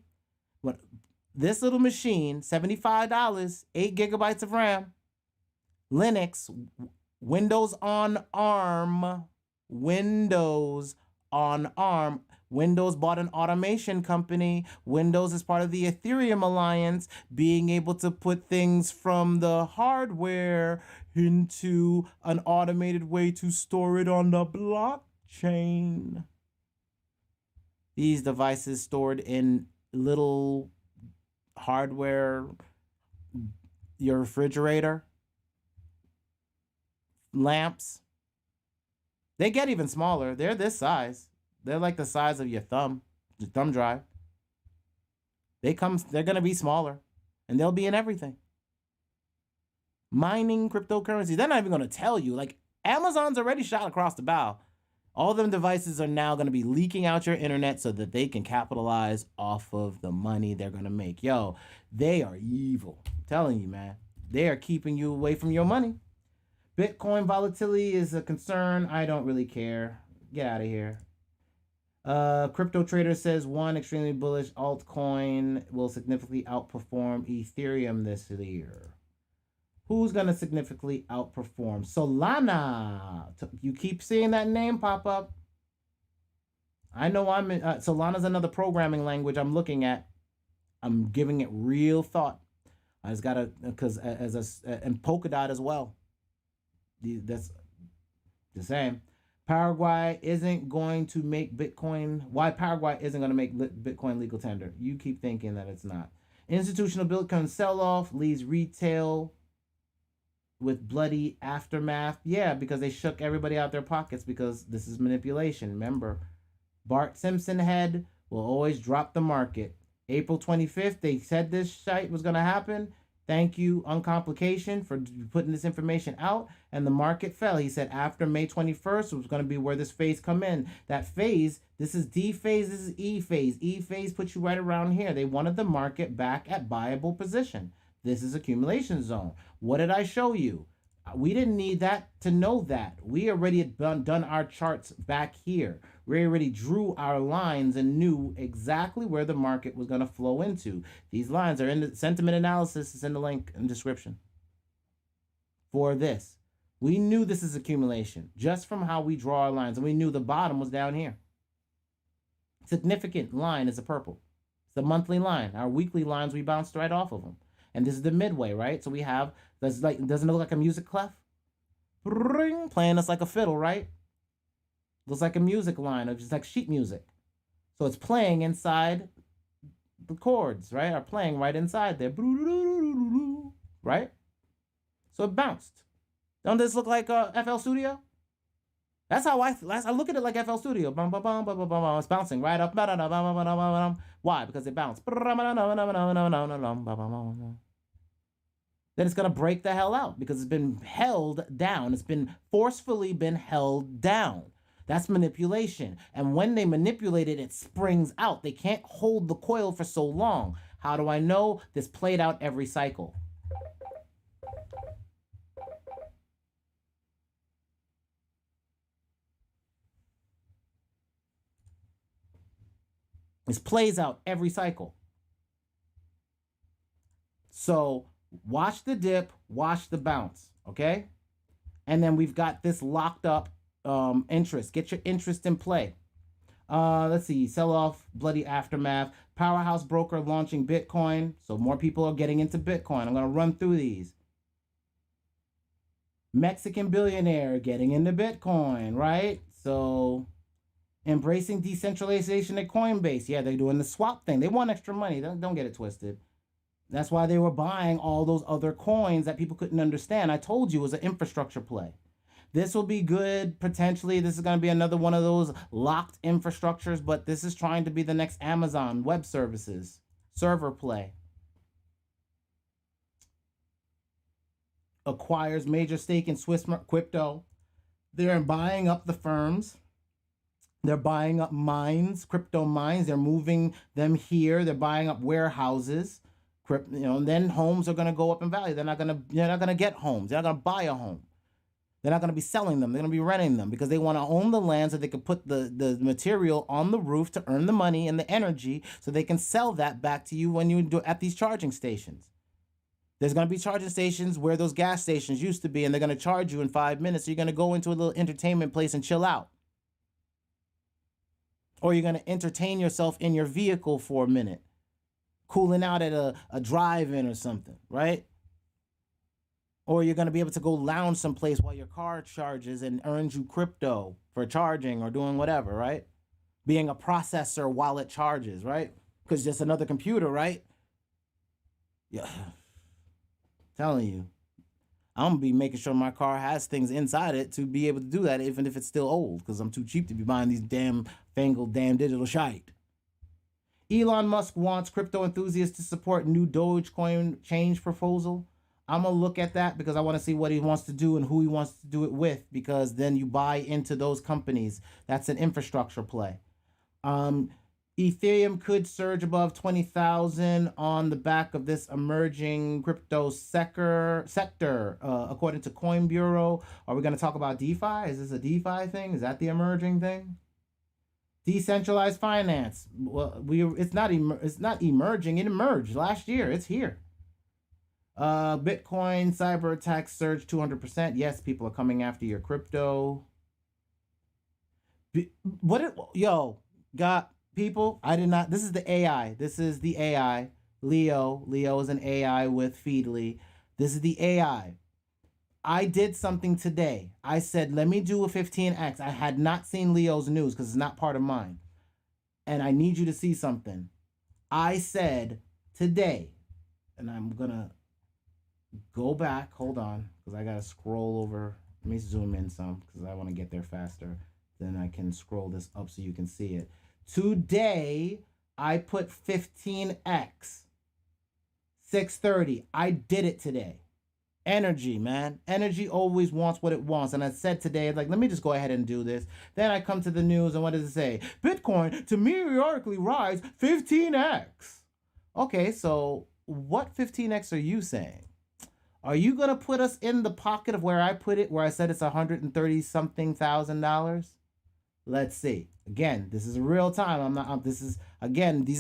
$75, 8 gigabytes of RAM, Linux, Windows on ARM, Windows bought an automation company. Windows is part of the Ethereum alliance, being able to put things from the hardware into an automated way to store it on the blockchain. These devices stored in little hardware, your refrigerator, lamps. They get even smaller. They're this size. They're like the size of your thumb drive. They're going to be smaller, and they'll be in everything. Mining cryptocurrency. They're not even going to tell you. Like, Amazon's already shot across the bow. All them devices are now going to be leaking out your internet so that they can capitalize off of the money they're going to make. Yo, they are evil. I'm telling you, man. They are keeping you away from your money. Bitcoin volatility is a concern. I don't really care. Get out of here. Crypto Trader says one extremely bullish altcoin will significantly outperform Ethereum this year. Who's going to significantly outperform? Solana. You keep seeing that name pop up. I know I'm in, Solana's another programming language I'm looking at. I'm giving it real thought. I just got to, because and Polkadot as well. That's the same. Paraguay isn't going to make Bitcoin. Why Paraguay isn't going to make Bitcoin legal tender? You keep thinking that it's not. Institutional Bitcoin sell-off leaves retail with bloody aftermath. Yeah, because they shook everybody out their pockets because this is manipulation. Remember, Bart Simpson head will always drop the market. April 25th, they said this shite was going to happen. Thank you, Uncomplication, for putting this information out. And the market fell. He said after May 21st, it was going to be where this phase come in. That phase, this is D phase, this is E phase. E phase puts you right around here. They wanted the market back at buyable position. This is accumulation zone. What did I show you? We didn't need that to know that. We already had done our charts back here. We already drew our lines and knew exactly where the market was going to flow into. These lines are in the sentiment analysis. Is in the link in the description for this. We knew this is accumulation just from how we draw our lines, and we knew the bottom was down here. Significant line is a purple. It's the monthly line. Our weekly lines, we bounced right off of them. And this is the midway, right? So we have, that's like, doesn't it look like a music clef? Playing us like a fiddle, right? Looks like a music line, or just like sheet music. So it's playing inside the chords, right? Are playing right inside there, right? So it bounced. Don't this look like FL Studio? That's how I look at it, like FL Studio. It's bouncing right up. Why? Because it bounced. Then it's going to break the hell out because it's been held down. It's been forcefully been held down. That's manipulation. And when they manipulate it, it springs out. They can't hold the coil for so long. How do I know? This played out every cycle. This plays out every cycle. So watch the dip, watch the bounce, okay? And then we've got this locked up interest. Get your interest in play. Let's see, sell off, bloody aftermath. Powerhouse broker launching Bitcoin. So more people are getting into Bitcoin. I'm going to run through these. Mexican billionaire getting into Bitcoin, right? So embracing decentralization at Coinbase. Yeah, they're doing the swap thing. They want extra money. Don't get it twisted. That's why they were buying all those other coins that people couldn't understand. I told you it was an infrastructure play. This will be good, potentially. This is going to be another one of those locked infrastructures, but this is trying to be the next Amazon Web Services server play. Acquires major stake in Swiss crypto. They're buying up the firms. They're buying up mines, crypto mines. They're moving them here. They're buying up warehouses. And then homes are going to go up in value. They're not going to get homes. They're not going to buy a home. They're not going to be selling them. They're going to be renting them because they want to own the land so they can put the material on the roof to earn the money and the energy so they can sell that back to you when you do at these charging stations. There's going to be charging stations where those gas stations used to be, and they're going to charge you in 5 minutes. So you're going to go into a little entertainment place and chill out. Or you're going to entertain yourself in your vehicle for a minute, cooling out at a drive-in or something, right? Or you're going to be able to go lounge someplace while your car charges and earns you crypto for charging or doing whatever, right? Being a processor while it charges, right? Because just another computer, right? Yeah. Telling you. I'm going to be making sure my car has things inside it to be able to do that, even if it's still old, because I'm too cheap to be buying these damn digital shite. Elon Musk wants crypto enthusiasts to support new Dogecoin change proposal. I'm going to look at that because I want to see what he wants to do and who he wants to do it with, because then you buy into those companies. That's an infrastructure play. Ethereum could surge above 20,000 on the back of this emerging crypto sector, according to Coin Bureau. Are we going to talk about DeFi? Is this a DeFi thing? Is that the emerging thing? Decentralized finance. Well, it's not emerging. It emerged last year. It's here. Bitcoin cyber attacks surge 200%. Yes, people are coming after your crypto. Got people. I did not. This is the AI. This is the AI. Leo is an AI with Feedly. This is the AI. I did something today. I said, let me do a 15x. I had not seen Leo's news because it's not part of mine. And I need you to see something. I said today, and I'm going to go back. Hold on, because I got to scroll over. Let me zoom in some because I want to get there faster. Then I can scroll this up so you can see it. Today, I put 15x. 630. I did it today. Energy, man. Energy always wants what it wants. And I said today, like, let me just go ahead and do this. Then I come to the news, and what does it say? Bitcoin to meteorically rise 15x. Okay, so what 15x are you saying? Are you going to put us in the pocket of where I put it, where I said it's $130-something thousand? Let's see. Again, this is real time. This is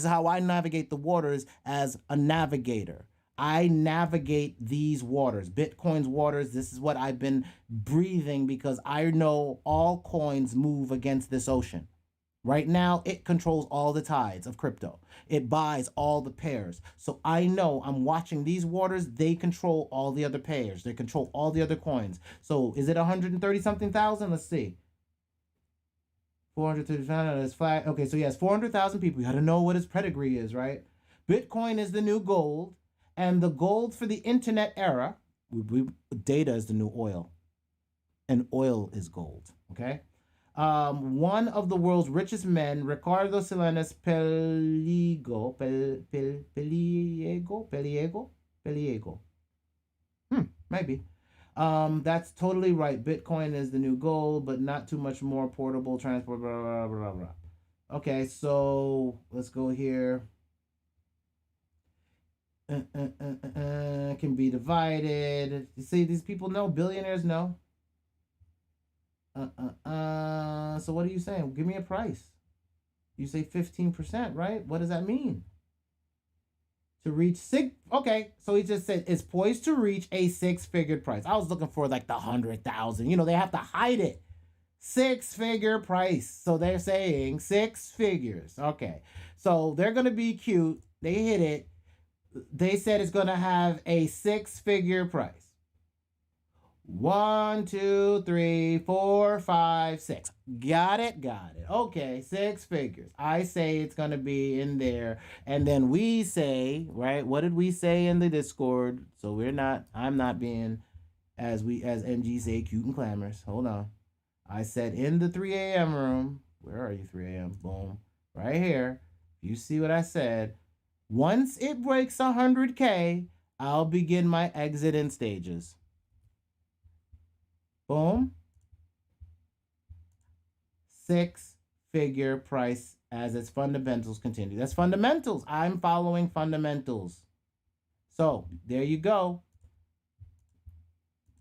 how I navigate the waters as a navigator. I navigate these waters, Bitcoin's waters. This is what I've been breathing because I know all coins move against this ocean. Right now, it controls all the tides of crypto. It buys all the pairs. So I know I'm watching these waters. They control all the other pairs. They control all the other coins. So is it 130-something thousand? Let's see. 430,000 is flat. Okay, so yes, 400,000 people. You got to know what his pedigree is, right? Bitcoin is the new gold. And the gold for the internet era, data is the new oil. And oil is gold, okay? One of the world's richest men, Ricardo Salinas Pliego. Maybe. That's totally right. Bitcoin is the new gold, but not too much more portable transport, blah, blah, blah, blah. Okay, so let's go here. Can be divided. You see, these people know. Billionaires know. So what are you saying? Give me a price. You say 15%, right? What does that mean? To reach six. Okay, so he just said it's poised to reach a six-figure price. I was looking for like the 100,000. You know, they have to hide it. Six-figure price. So they're saying 6 figures. Okay, so they're gonna be cute. They hit it. They said it's going to have a 6-figure price. 1, 2, 3, 4, 5, 6. Got it. Okay, 6 figures. I say it's going to be in there. And then we say, right? What did we say in the Discord? So I'm not being, as MG say, cute and clamorous. Hold on. I said in the 3 a.m. room. Where are you, 3 a.m.? Boom. Right here. You see what I said. Once it breaks 100K, I'll begin my exit in stages. Boom. 6-figure price as its fundamentals continue. That's fundamentals. I'm following fundamentals. So there you go.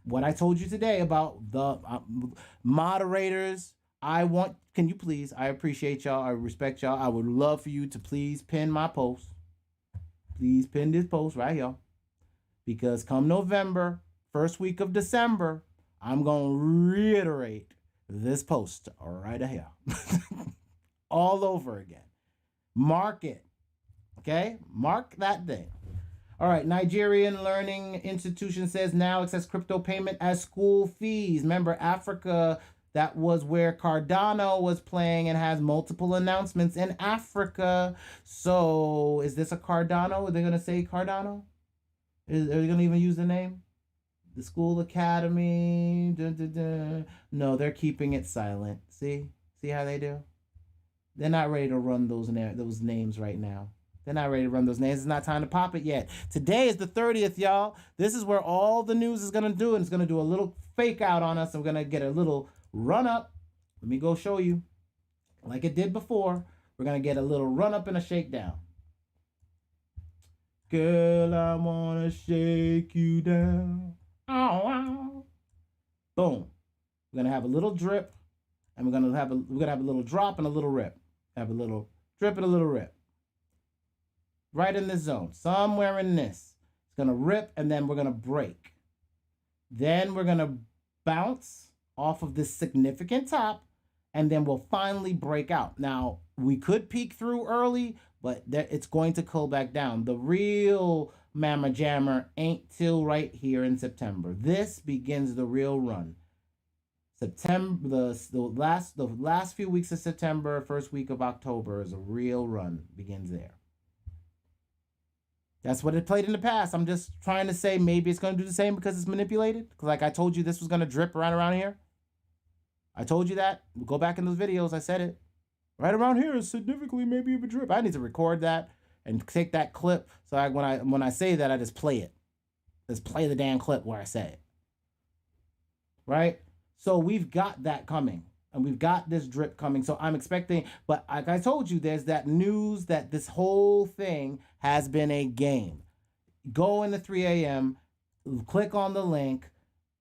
What I told you today about the moderators. Can you please, I appreciate y'all. I respect y'all. I would love for you to please pin my post. Please pin this post right here. Because come November, first week of December, I'm going to reiterate this post right here. All over again. Mark it. Okay? Mark that day. All right. Nigerian Learning Institution says now accepts crypto payment as school fees. Remember, Africa, that was where Cardano was playing and has multiple announcements in Africa. So is this a Cardano? Are they going to say Cardano? Are they going to even use the name? The School Academy? No, they're keeping it silent. See how they do? They're not ready to run those names right now. They're not ready to run those names. It's not time to pop it yet. Today is the 30th, y'all. This is where all the news is going to do. And it's going to do a little fake out on us. I'm going to get a little run up. Let me go show you. Like it did before. We're going to get a little run up and a shakedown. Girl, I want to shake you down. Oh. Boom. We're going to have a little drip. And we're going to have a little drop and a little rip. Have a little drip and a little rip. Right in this zone. Somewhere in this. It's going to rip and then we're going to break. Then we're going to bounce off of this significant top, and then we'll finally break out. Now, we could peek through early, but it's going to cool back down. The real Mamma Jammer ain't till right here in September. This begins the real run. September, the last few weeks of September, first week of October is a real run. Begins there. That's what it played in the past. I'm just trying to say maybe it's going to do the same because it's manipulated. Because like I told you, this was going to drip around here. I told you that. Go back in those videos. I said it. Right around here is significantly maybe of a drip. I need to record that and take that clip. So when I say that, I just play it. Just play the damn clip where I say it. Right? So we've got that coming. And we've got this drip coming. So I'm expecting, but like I told you, there's that news that this whole thing has been a game. Go into 3 a.m., click on the link.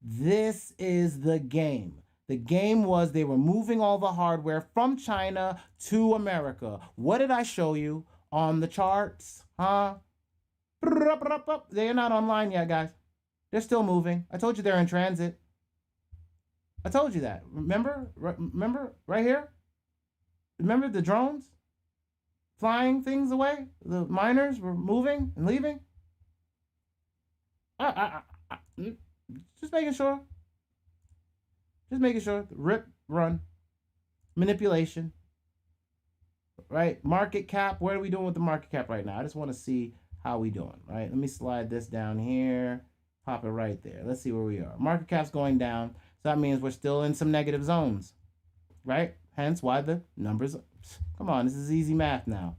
This is the game. The game was they were moving all the hardware from China to America. What did I show you on the charts? Huh? They're not online yet, guys. They're still moving. I told you they're in transit. I told you that. Remember right here? Remember the drones flying things away? The miners were moving and leaving? Just making sure. Just making sure. Rip, run. Manipulation. Right? Market cap. What are we doing with the market cap right now? I just want to see how we doing. Right? Let me slide this down here. Pop it right there. Let's see where we are. Market cap's going down. So that means we're still in some negative zones. Right? Hence why the numbers. Come on. This is easy math now.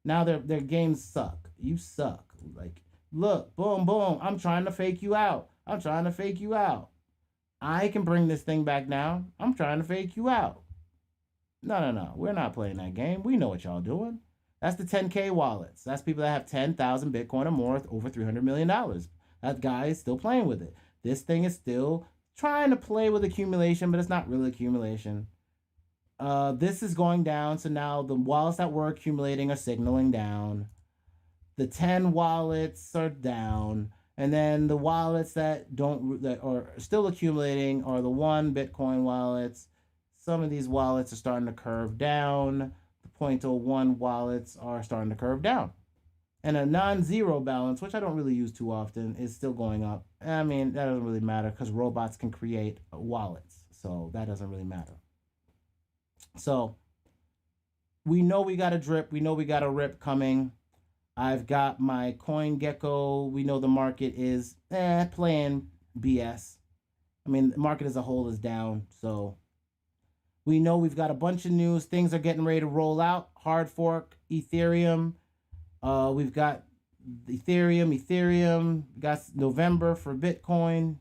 Now their games suck. You suck. Like, look. Boom, boom. I'm trying to fake you out. I'm trying to fake you out. I can bring this thing back down. I'm trying to fake you out. No. We're not playing that game. We know what y'all doing. That's the 10K wallets. That's people that have 10,000 Bitcoin or more, over $300 million. That guy is still playing with it. This thing is still trying to play with accumulation, but it's not really accumulation. This is going down. So now the wallets that were accumulating are signaling down. The 10 wallets are down. And then the wallets that are still accumulating are the 1 Bitcoin wallets. Some of these wallets are starting to curve down. The 0.01 wallets are starting to curve down. And a non-zero balance, which I don't really use too often, is still going up. I mean, that doesn't really matter because robots can create wallets. So that doesn't really matter. So we know we got a drip. We know we got a rip coming. I've got my CoinGecko. We know the market is playing BS. I mean, the market as a whole is down. So we know we've got a bunch of news. Things are getting ready to roll out. Hard fork, Ethereum. We've got Ethereum. We got November for Bitcoin.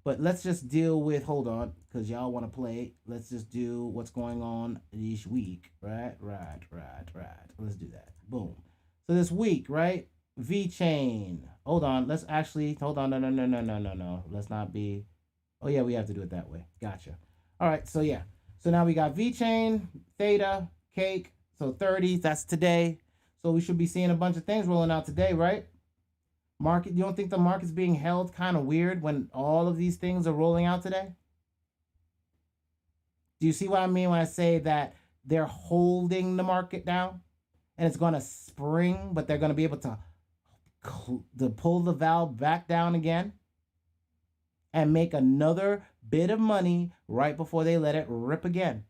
But let's just deal with, hold on, because y'all want to play. Let's just do what's going on each week. Right. Let's do that. Boom. So this week, right? VeChain. Hold on. Let's actually, hold on. No. Let's not be. Oh, yeah, we have to do it that way. Gotcha. All right. So, yeah. So now we got VeChain, Theta, Cake. So 30s, that's today. So we should be seeing a bunch of things rolling out today, right? Market, you don't think the market's being held kind of weird when all of these things are rolling out today? Do you see what I mean when I say that they're holding the market down? And it's going to spring, but they're going to be able to pull the valve back down again and make another bit of money right before they let it rip again.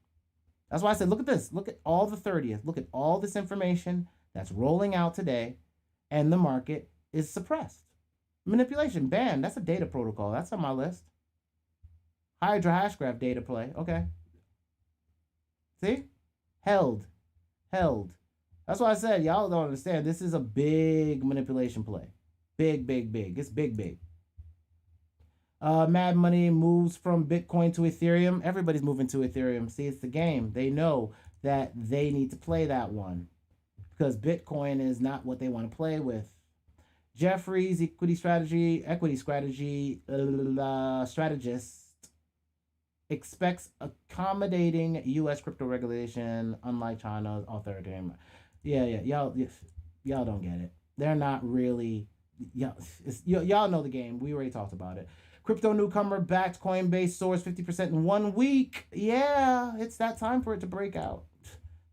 That's why I said, look at this. Look at all the 30th. Look at all this information that's rolling out today, and the market is suppressed. Manipulation, banned. That's a data protocol. That's on my list. Hydra hashgraph data play. Okay. See? Held. That's why I said, y'all don't understand. This is a big manipulation play. Big. It's big. Mad Money moves from Bitcoin to Ethereum. Everybody's moving to Ethereum. See, it's the game. They know that they need to play that one because Bitcoin is not what they want to play with. Jeffrey's equity strategy strategist expects accommodating U.S. crypto regulation, unlike China's authoritarian. Yeah, y'all don't get it. They're not really. Y'all know the game. We already talked about it. Crypto newcomer backed Coinbase soars 50% in 1 week. Yeah, it's that time for it to break out.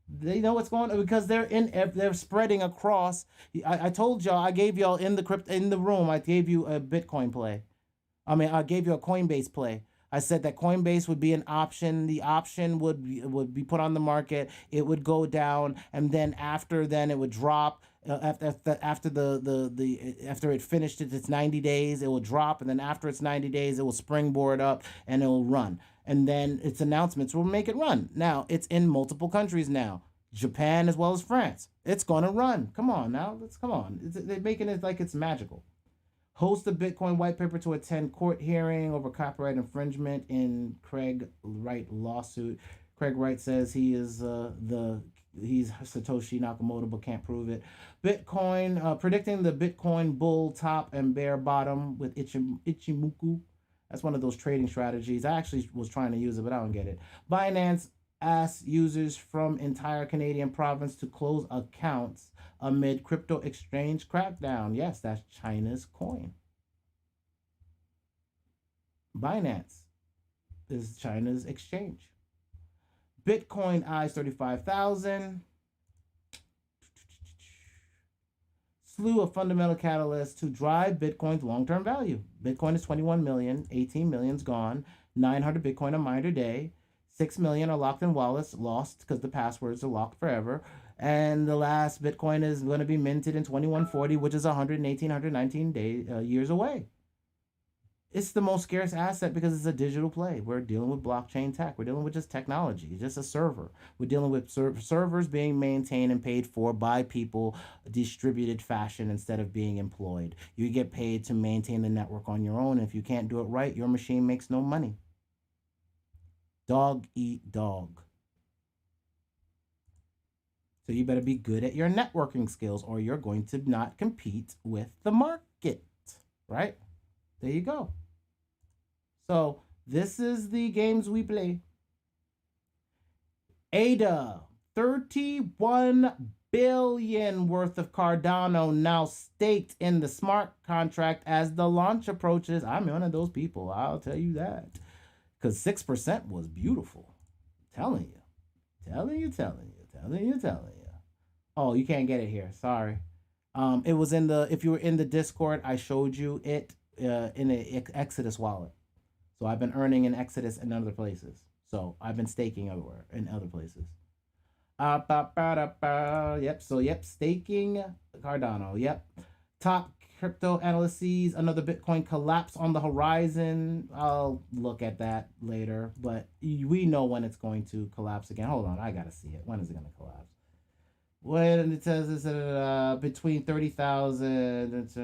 They know what's going on because they're spreading across. I told y'all, I gave y'all in the room. I gave you a Bitcoin play. I gave you a Coinbase play. I said that Coinbase would be an option. The option would be put on the market. It would go down, and then after it would drop. After it finished its 90 days, it will drop, and then after its 90 days, it will springboard up and it will run. And then its announcements will make it run. Now it's in multiple countries now. Japan as well as France. It's going to run. Come on now. Come on. They're making it like it's magical. Host a Bitcoin white paper to attend court hearing over copyright infringement in Craig Wright lawsuit. Craig Wright says he's Satoshi Nakamoto but can't prove it. Bitcoin predicting the Bitcoin bull top and bear bottom with Ichimoku. That's one of those trading strategies. I actually was trying to use it, but I don't get it. Binance asks users from entire Canadian province to close accounts amid crypto exchange crackdown. Yes, that's China's coin. Binance is China's exchange. Bitcoin eyes 35,000. Slew of fundamental catalysts to drive Bitcoin's long-term value. Bitcoin is 21 million, 18 million's gone, 900 Bitcoin a miner a day, 6 million are locked in wallets, lost because the passwords are locked forever. And the last Bitcoin is going to be minted in 2140, which is 118, 119 years away. It's the most scarce asset because it's a digital play. We're dealing with blockchain tech. We're dealing with just technology, just a server. We're dealing with servers being maintained and paid for by people, distributed fashion instead of being employed. You get paid to maintain the network on your own. If you can't do it right, your machine makes no money. Dog eat dog. So you better be good at your networking skills or you're going to not compete with the market, right? There you go. So this is the games we play. ADA, 31 billion worth of Cardano now staked in the smart contract as the launch approaches. I'm one of those people, I'll tell you that. Because 6% was beautiful. Telling you. Oh, you can't get it here. Sorry. It was in the, if you were in the Discord, I showed you it in the Exodus wallet. So I've been earning in Exodus and other places. So I've been staking everywhere in other places. Yep, staking Cardano. Yep. Top crypto analysts sees another Bitcoin collapse on the horizon. I'll look at that later, but we know when it's going to collapse again. Hold on, I gotta see it. When is it gonna collapse? When it says it's between 30,000, it's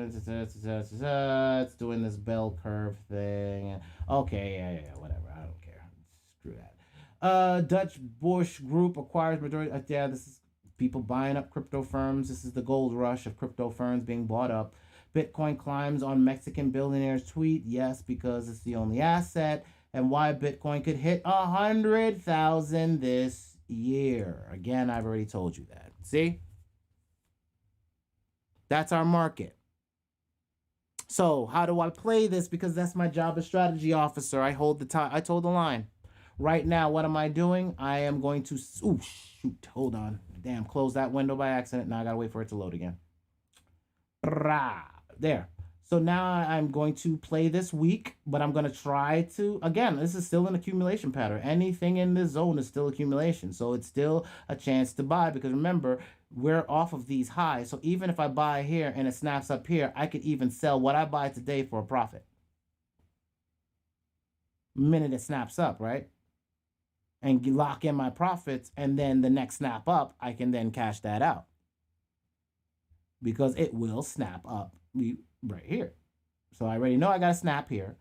doing this bell curve thing. Okay, yeah, whatever. I don't care. Screw that. Dutch Bush Group acquires majority. Yeah, this is people buying up crypto firms. This is the gold rush of crypto firms being bought up. Bitcoin climbs on Mexican billionaire's tweet. Yes, because it's the only asset. And why Bitcoin could hit 100,000 this year. Again, I've already told you that. See? That's our market. So how do I play this? Because that's my job as strategy officer. I hold the time. I told the line. Right now, what am I doing? I am going to... Oh, shoot. Hold on. Damn, close that window by accident. Now I got to wait for it to load again. There. So now I'm going to play this week, but I'm going to try to, again, this is still an accumulation pattern. Anything in this zone is still accumulation. So it's still a chance to buy because remember, we're off of these highs. So even if I buy here and it snaps up here, I could even sell what I buy today for a profit. Minute it snaps up, right? And lock in my profits. And then the next snap up, I can then cash that out. Because it will snap up right here. So I already know I got a snap here.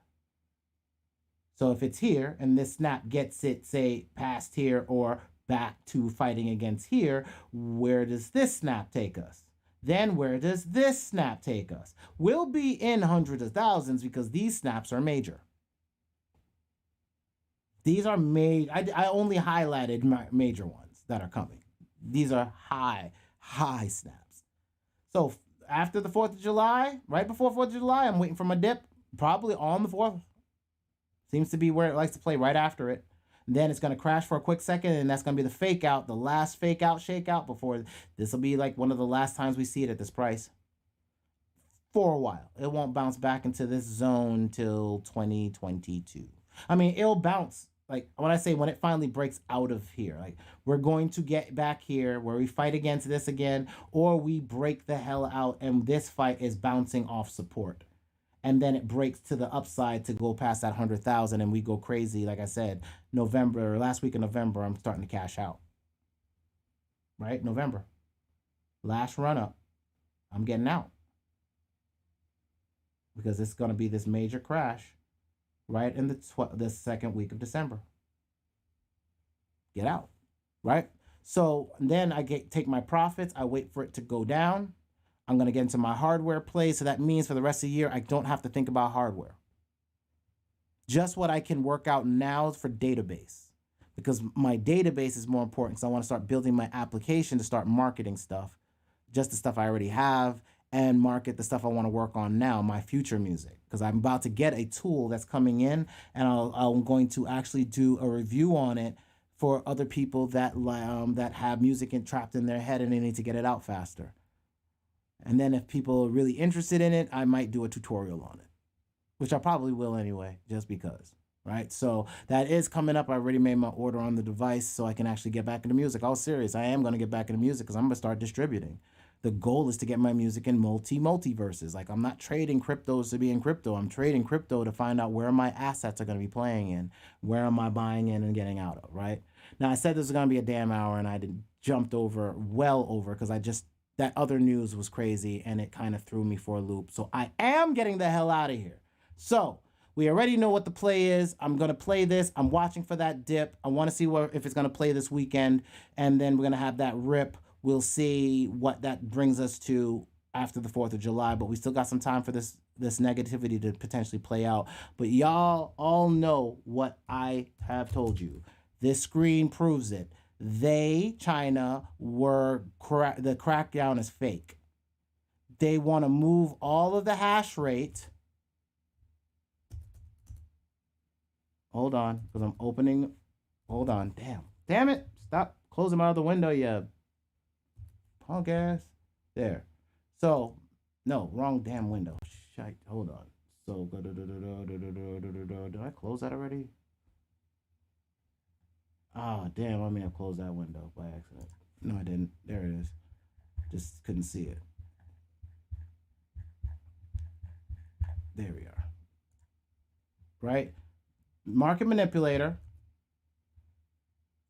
So if it's here and this snap gets it, say, past here or back to fighting against here, where does this snap take us? Then where does this snap take us? We'll be in hundreds of thousands because these snaps are major. These are made. I only highlighted my major ones that are coming. These are high snaps. So after the 4th of July, right before 4th of July, I'm waiting for my dip, probably on the 4th. Seems to be where it likes to play right after it. And then it's going to crash for a quick second, and that's going to be the fake out, the last fake out, shake out before this will be like one of the last times we see it at this price. For a while. It won't bounce back into this zone till 2022. I mean, it'll bounce. Like when I say when it finally breaks out of here, like we're going to get back here where we fight against this again, or we break the hell out and this fight is bouncing off support. And then it breaks to the upside to go past that 100,000 and we go crazy. Like I said, November, last week of November, I'm starting to cash out. right? November. Last run up. I'm getting out. Because it's going to be this major crash right in the second week of December. Get out, right? So then I take my profits. I wait for it to go down. I'm going to get into my hardware play. So that means for the rest of the year, I don't have to think about hardware. Just what I can work out now for database, because my database is more important, because I want to start building my application to start marketing stuff, just the stuff I already have, and market the stuff I want to work on now, my future music, because I'm about to get a tool that's coming in, and I'm going to actually do a review on it for other people that have music trapped in their head and they need to get it out faster. And then if people are really interested in it, I might do a tutorial on it, which I probably will anyway, just because, right? So that is coming up. I already made my order on the device so I can actually get back into music. I was serious. I am going to get back into music because I'm going to start distributing. The goal is to get my music in multiverses. Like, I'm not trading cryptos to be in crypto. I'm trading crypto to find out where my assets are going to be playing in. Where am I buying in and getting out of, right? Now, I said this was going to be a damn hour, and I jumped well over, because that other news was crazy, and it kind of threw me for a loop. So I am getting the hell out of here. So we already know what the play is. I'm going to play this. I'm watching for that dip. I want to see if it's going to play this weekend, and then we're going to have that rip. We'll see what that brings us to after the 4th of July, but we still got some time for this negativity to potentially play out. But y'all all know what I have told you. This screen proves it. China, the crackdown is fake. They want to move all of the hash rate. Hold on, because I'm opening. Hold on. Damn it. Stop closing my other window, you punk ass. There. So, no, wrong damn window. Shite. Hold on. So, did I close that already? Oh, damn. I may have closed that window by accident. No, I didn't. There it is. Just couldn't see it. There we are. Right? Market manipulator.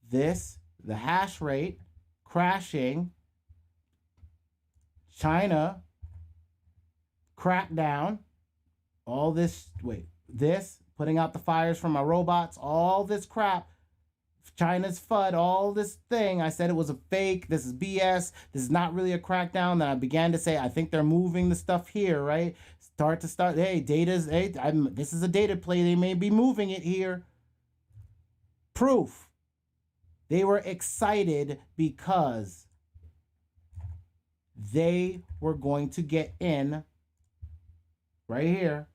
The hash rate crashing. China crackdown. All this, putting out the fires from my robots, all this crap. China's FUD, all this thing. I said it was a fake. This is BS. This is not really a crackdown. Then I began to say, I think they're moving the stuff here, right? Hey, this is a data play. They may be moving it here. Proof. They were excited because they were going to get in right here,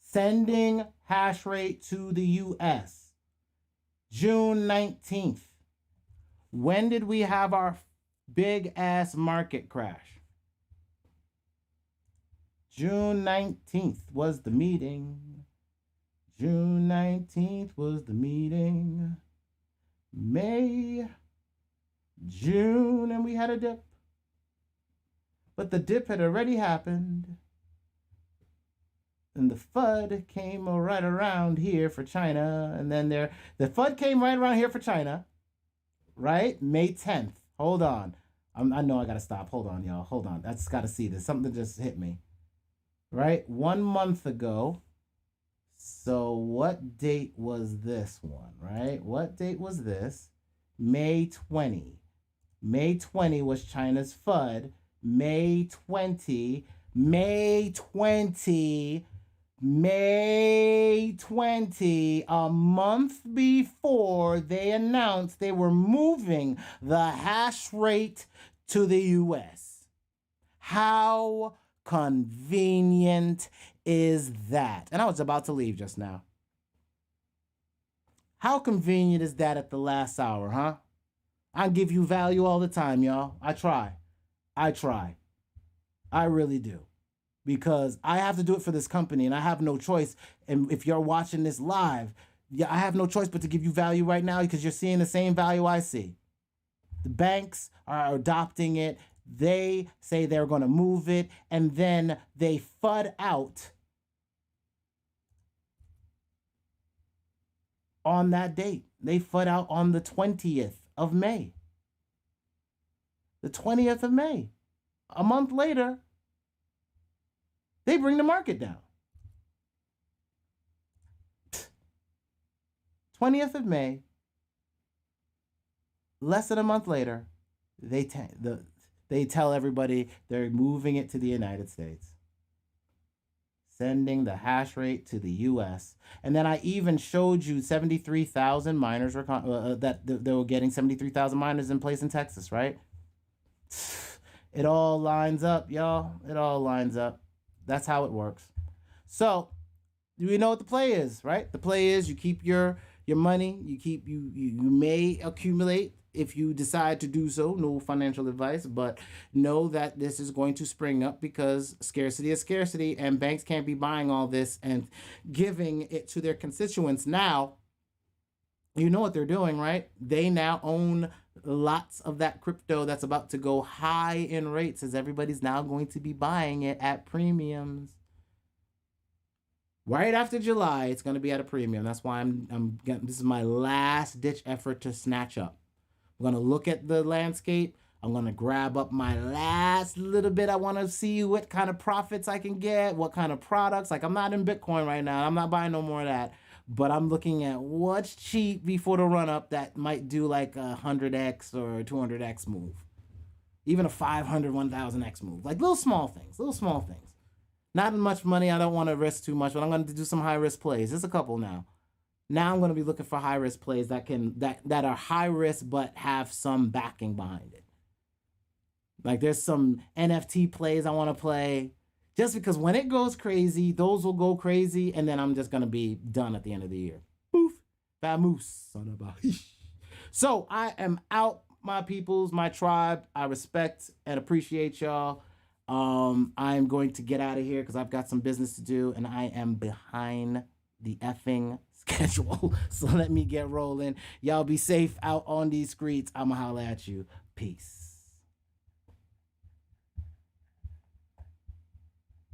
sending hash rate to the US. June 19th. When did we have our big ass market crash? June 19th was the meeting. June 19th was the meeting. May, June, and we had a dip. But the dip had already happened. And the FUD came right around here for China. And then the FUD came right around here for China. Right? May 10th. Hold on. I know I got to stop. Hold on, y'all. Hold on. I just got to see this. Something just hit me. Right? 1 month ago. So what date was this one? Right? What date was this? May 20. May 20 was China's FUD. May 20, a month before they announced they were moving the hash rate to the US. How convenient is that? And I was about to leave just now. How convenient is that at the last hour, huh? I give you value all the time, y'all. I try. I really do. Because I have to do it for this company, and I have no choice. And if you're watching this live, I have no choice but to give you value right now, because you're seeing the same value I see. The banks are adopting it. They say they're going to move it, and then they FUD out on that date. They FUD out on the 20th of May. the 20th of May. A month later, they bring the market down. 20th of May, less than a month later, they tell everybody they're moving it to the United States, sending the hash rate to the U.S. And then I even showed you 73,000 miners that they were getting 73,000 miners in place in Texas, right? It all lines up, y'all. It all lines up. That's how it works. So, we know what the play is, right? The play is you keep your money. You may accumulate if you decide to do so. No financial advice, but know that this is going to spring up because scarcity is scarcity, and banks can't be buying all this and giving it to their constituents. Now, you know what they're doing, right? They now own lots of that crypto that's about to go high in rates, as everybody's now going to be buying it at premiums. Right after July, it's going to be at a premium. That's why this is my last ditch effort to snatch up. I'm going to look at the landscape. I'm going to grab up my last little bit. I want to see what kind of profits I can get, what kind of products. Like, I'm not in Bitcoin right now. I'm not buying no more of that. But I'm looking at what's cheap before the run up that might do like a 100x or a 200x move. Even a 500, 1000x move. Like little small things. Not much money. I don't want to risk too much, but I'm going to do some high risk plays. There's a couple now. Now I'm going to be looking for high risk plays that are high risk but have some backing behind it. Like there's some NFT plays I want to play. Just because when it goes crazy, those will go crazy, and then I'm just going to be done at the end of the year. Poof. Vamoose, son of a... So I am out, my peoples, my tribe. I respect and appreciate y'all. I'm going to get out of here because I've got some business to do, and I am behind the effing schedule. So let me get rolling. Y'all be safe out on these streets. I'ma holla at you. Peace.